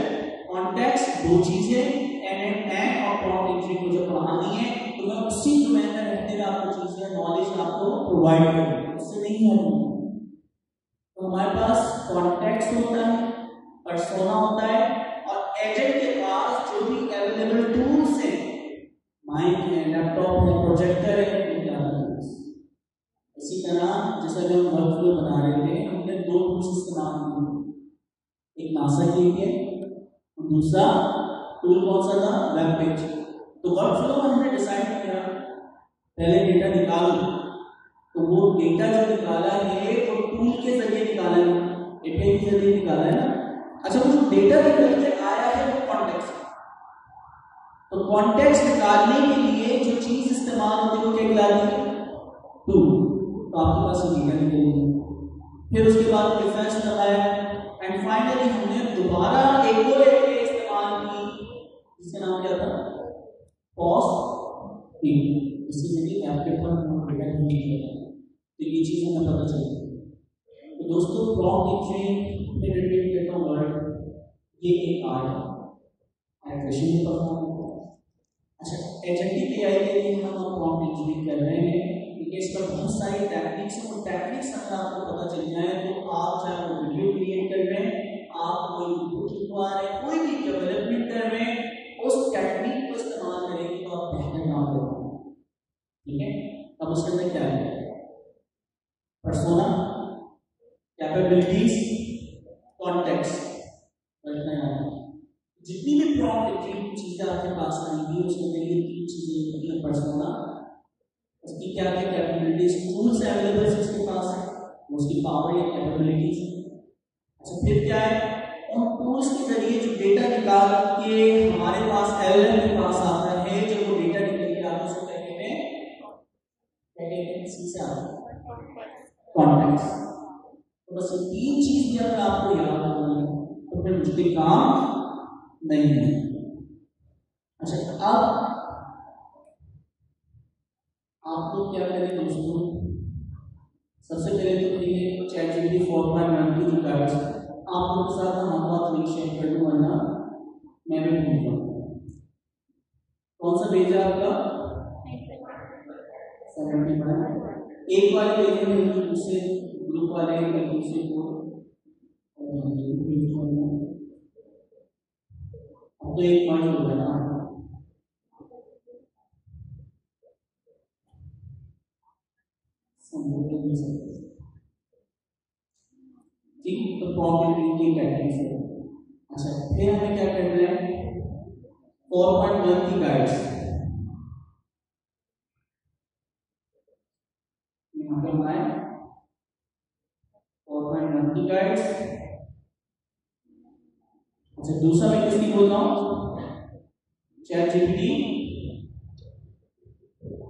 context, दो चीजें एन और प्रॉम्प्ट एंट्री को जब पढ़ानी है तो मैं उसी डोमेन में रहते हुए आपको चीजें नॉलेज आपको प्रोवाइड करूंगा, उससे नहीं है। तो हमारे पास कॉन्टेक्स्ट होता है, पर्सोना होता है और एजेंट के पास जो भी अवेलेबल टूल्स हैं, माइक है, लैपटॉप है, प्रोजेक्टर है, इसी तरह जैसे हम वर्कफ्लो बना रहे थे, हमने दो टूल्स इस्तेमाल किए, एक नासा के लिए और दूसरा टूल कौन सा था, वेब पेज। तो वर्कफ्लो में हमने डिसाइड किया पहले डेटा निकालो, तो वो डेटा जो निकाला है वो टूल के जरिए निकाला है, एपीआई के जरिए निकाला है ना। अच्छा, वो जो डेटा निकल के आया है वो कॉन्टेक्स्ट, तो कॉन्टेक्स्ट निकालने के लिए जो चीज इस्तेमाल होती है वो क्या कहलाती है, टूल। तो आपके पास ये डेटा निकलेगी, फिर उसके बाद डिफरेंस लगाया एंड फाइनली हमने दोबारा एक और एपीआई इस्तेमाल की जिसका नाम क्या था, पॉस्ट पी, बेसिकली एप्लीकेशन पर डेटा नहीं किया, तो ये चीज हमें पता चली। तो दोस्तों प्रॉम्प्ट एंट्री में रिपीट करता हूं वर्ड, ये एक आर्ट है, एक्शन में परफॉर्म होता है। अच्छा, एजेंटिक एआई के लिए हम प्रॉम्प्ट एंट्री कर रहे हैं, क्योंकि इस पर बहुत सारी टेक्निक्स हैं, वो टेक्निक्स अगर आपको पता चल जाए तो आप चाहे वो वीडियो क्रिएट कर रहे हैं, आप कोई बुक लिखवा रहे हैं, कोई भी डेवलपमेंट कर रहे हैं, उस टेक्निक को इस्तेमाल करेंगे तो आप बेहतर काम कर पाएंगे। ठीक है, अब उसके अंदर क्या है, पर्सोना, कैपेबिलिटीज, कॉन्टेक्स्ट, जितनी भी प्रॉम्प्ट एंट्री चीजें आपके पास आएंगी उसमें मेरी तीन चीजें होती हैं, पर्सोना, उसकी क्या क्या कैपेबिलिटीज, टूल्स अवेलेबल है उसके पास है, उसकी पावर या कैपेबिलिटीज। अच्छा, फिर क्या है, उन टूल्स के जरिए जो डेटा निकाल के हमारे पास एलएलएम के पास आता है, जब वो डेटा निकल के आता है उसको कहते हैं किसी से आता है कॉन्टेक्स्ट। तो बस ये तीन चीज भी अगर आपको याद होगी तो फिर मुश्किल काम नहीं है। अच्छा, अब आप लोग क्या करें दोस्तों, सबसे पहले तो ये चैटजीपीटी 4.1 की जो गाइड्स आप लोगों के साथ हम बात लिंक शेयर कर दूं, वरना मैं भी भूल जाऊंगा। कौन सा पेज है आपका, 75। एक वाले पेज में दूसरे ग्रुप वाले एक दूसरे को, अब तो एक पॉइंट हो गया ना, ठीक, तो प्रॉब्लम की टेक्निक्स है। अच्छा, फिर हमें क्या करना है, 4.1 की गाइड्स यहाँ पे हमारे 4.1 की गाइड्स। अच्छा, दूसरा मैं किसकी बोल रहा हूँ, चैटजीपीटी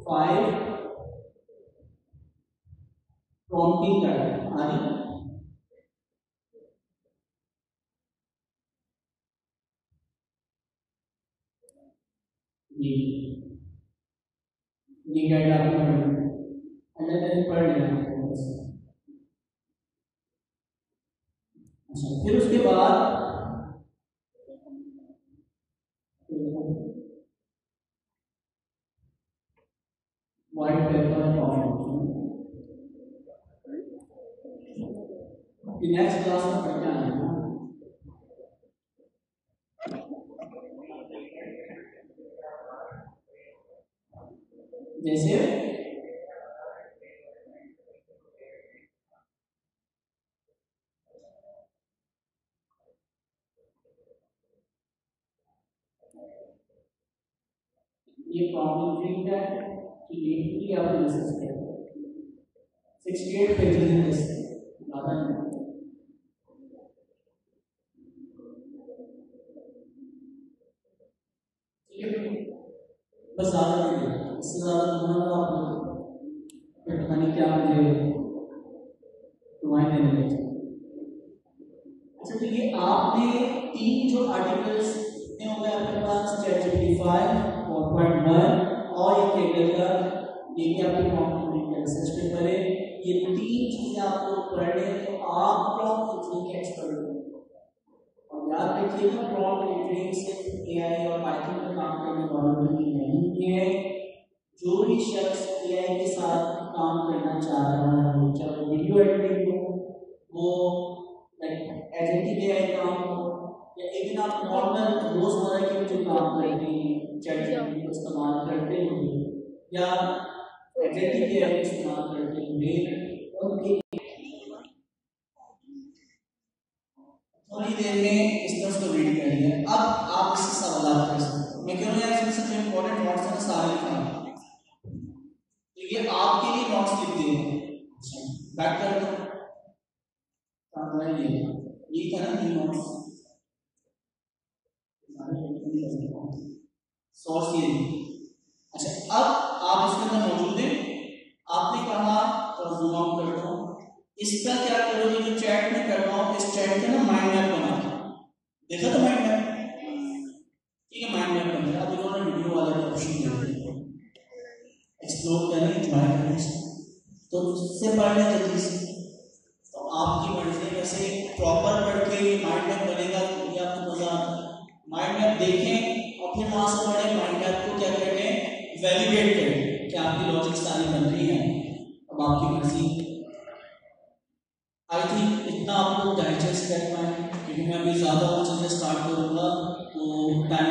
5 प्रॉम्प्टिंग गाइड आदि। ये गाइड आपको पढ़ लेना। अच्छा, फिर उसके बाद व्हाइट पेपर नेक्स्ट क्लास में पढ़ के आना। जैसे ये प्रॉब्लम ठीक है कि ये आपको डिस्कस किया 68 पेजेस हैं, इससे ज़्यादा नहीं। बस ज़्यादा नहीं है, इससे ज़्यादा दूंगा आप फिर पता नहीं क्या मुझे तुम्हारे देने लगे। अच्छा, तो ये आपने 3 जो आर्टिकल्स कितने हो गए आपके 4.1 और ये टेबल का ये भी आपके कॉम्प्लीमेंट रिसर्च पेपर है। ये तीन चीजें आपको पढ़ने तो आपका इतनी एक्सपर्ट हो। और याद रखिएगा प्रॉम्प्ट इंजीनियरिंग सिर्फ एआई और पाइथन पर काम करने वालों के लिए नहीं है। जो भी शख्स एआई के साथ काम करना चाह रहा है, चाहे वो वीडियो एडिटिंग हो, वो एजेंटिक एआई काम हो, या इवन आप नॉर्मल रोजमर्रा के जो काम करते हैं चैट को इस्तेमाल करते हुए या एजेंटिक एआई इस्तेमाल करते हुए, उनके थोड़ी देर में इस तरह को रीड करिए। अब आप इससे सवाल कर सकते हो। मैं क्यों यार इसमें सबसे इम्पोर्टेंट नोट्स है सारे लिखना, तो ये आपके लिए नोट्स लिख दिए बैक कर दो। ये था ना ये नोट्स सोर्स ये। अच्छा, अब आप इसके अंदर मौजूद हैं। आपने कहा तो जूम आउट करता हूं। इसका क्या करोगे, जो चैट में कर रहा हूं, इस चैट का ना माइंड मैप बना देखा तो माइंड मैप, ठीक है, माइंड मैप बन गया। अब इन्होंने वीडियो वाले का ऑप्शन दे दिया, एक्सप्लोर करें, एंजॉय करें, तो उससे पढ़ लें जल्दी से। तो आपकी मर्जी, वैसे प्रॉपर पढ़ के ये माइंड मैप बनेगा तो ये आपको मजा आता है। माइंड मैप देखें और फिर वहां से पढ़ें, माइंड मैप को क्या करें, वैलिडेट करें कि आपकी लॉजिक सारी बन रही है। अब आपकी मर्जी। आई थिंक इतना आप लोग डाइजेस्ट कर पाए, क्योंकि मैं अभी ज़्यादा चीज़ें स्टार्ट करूँगा तो टाइम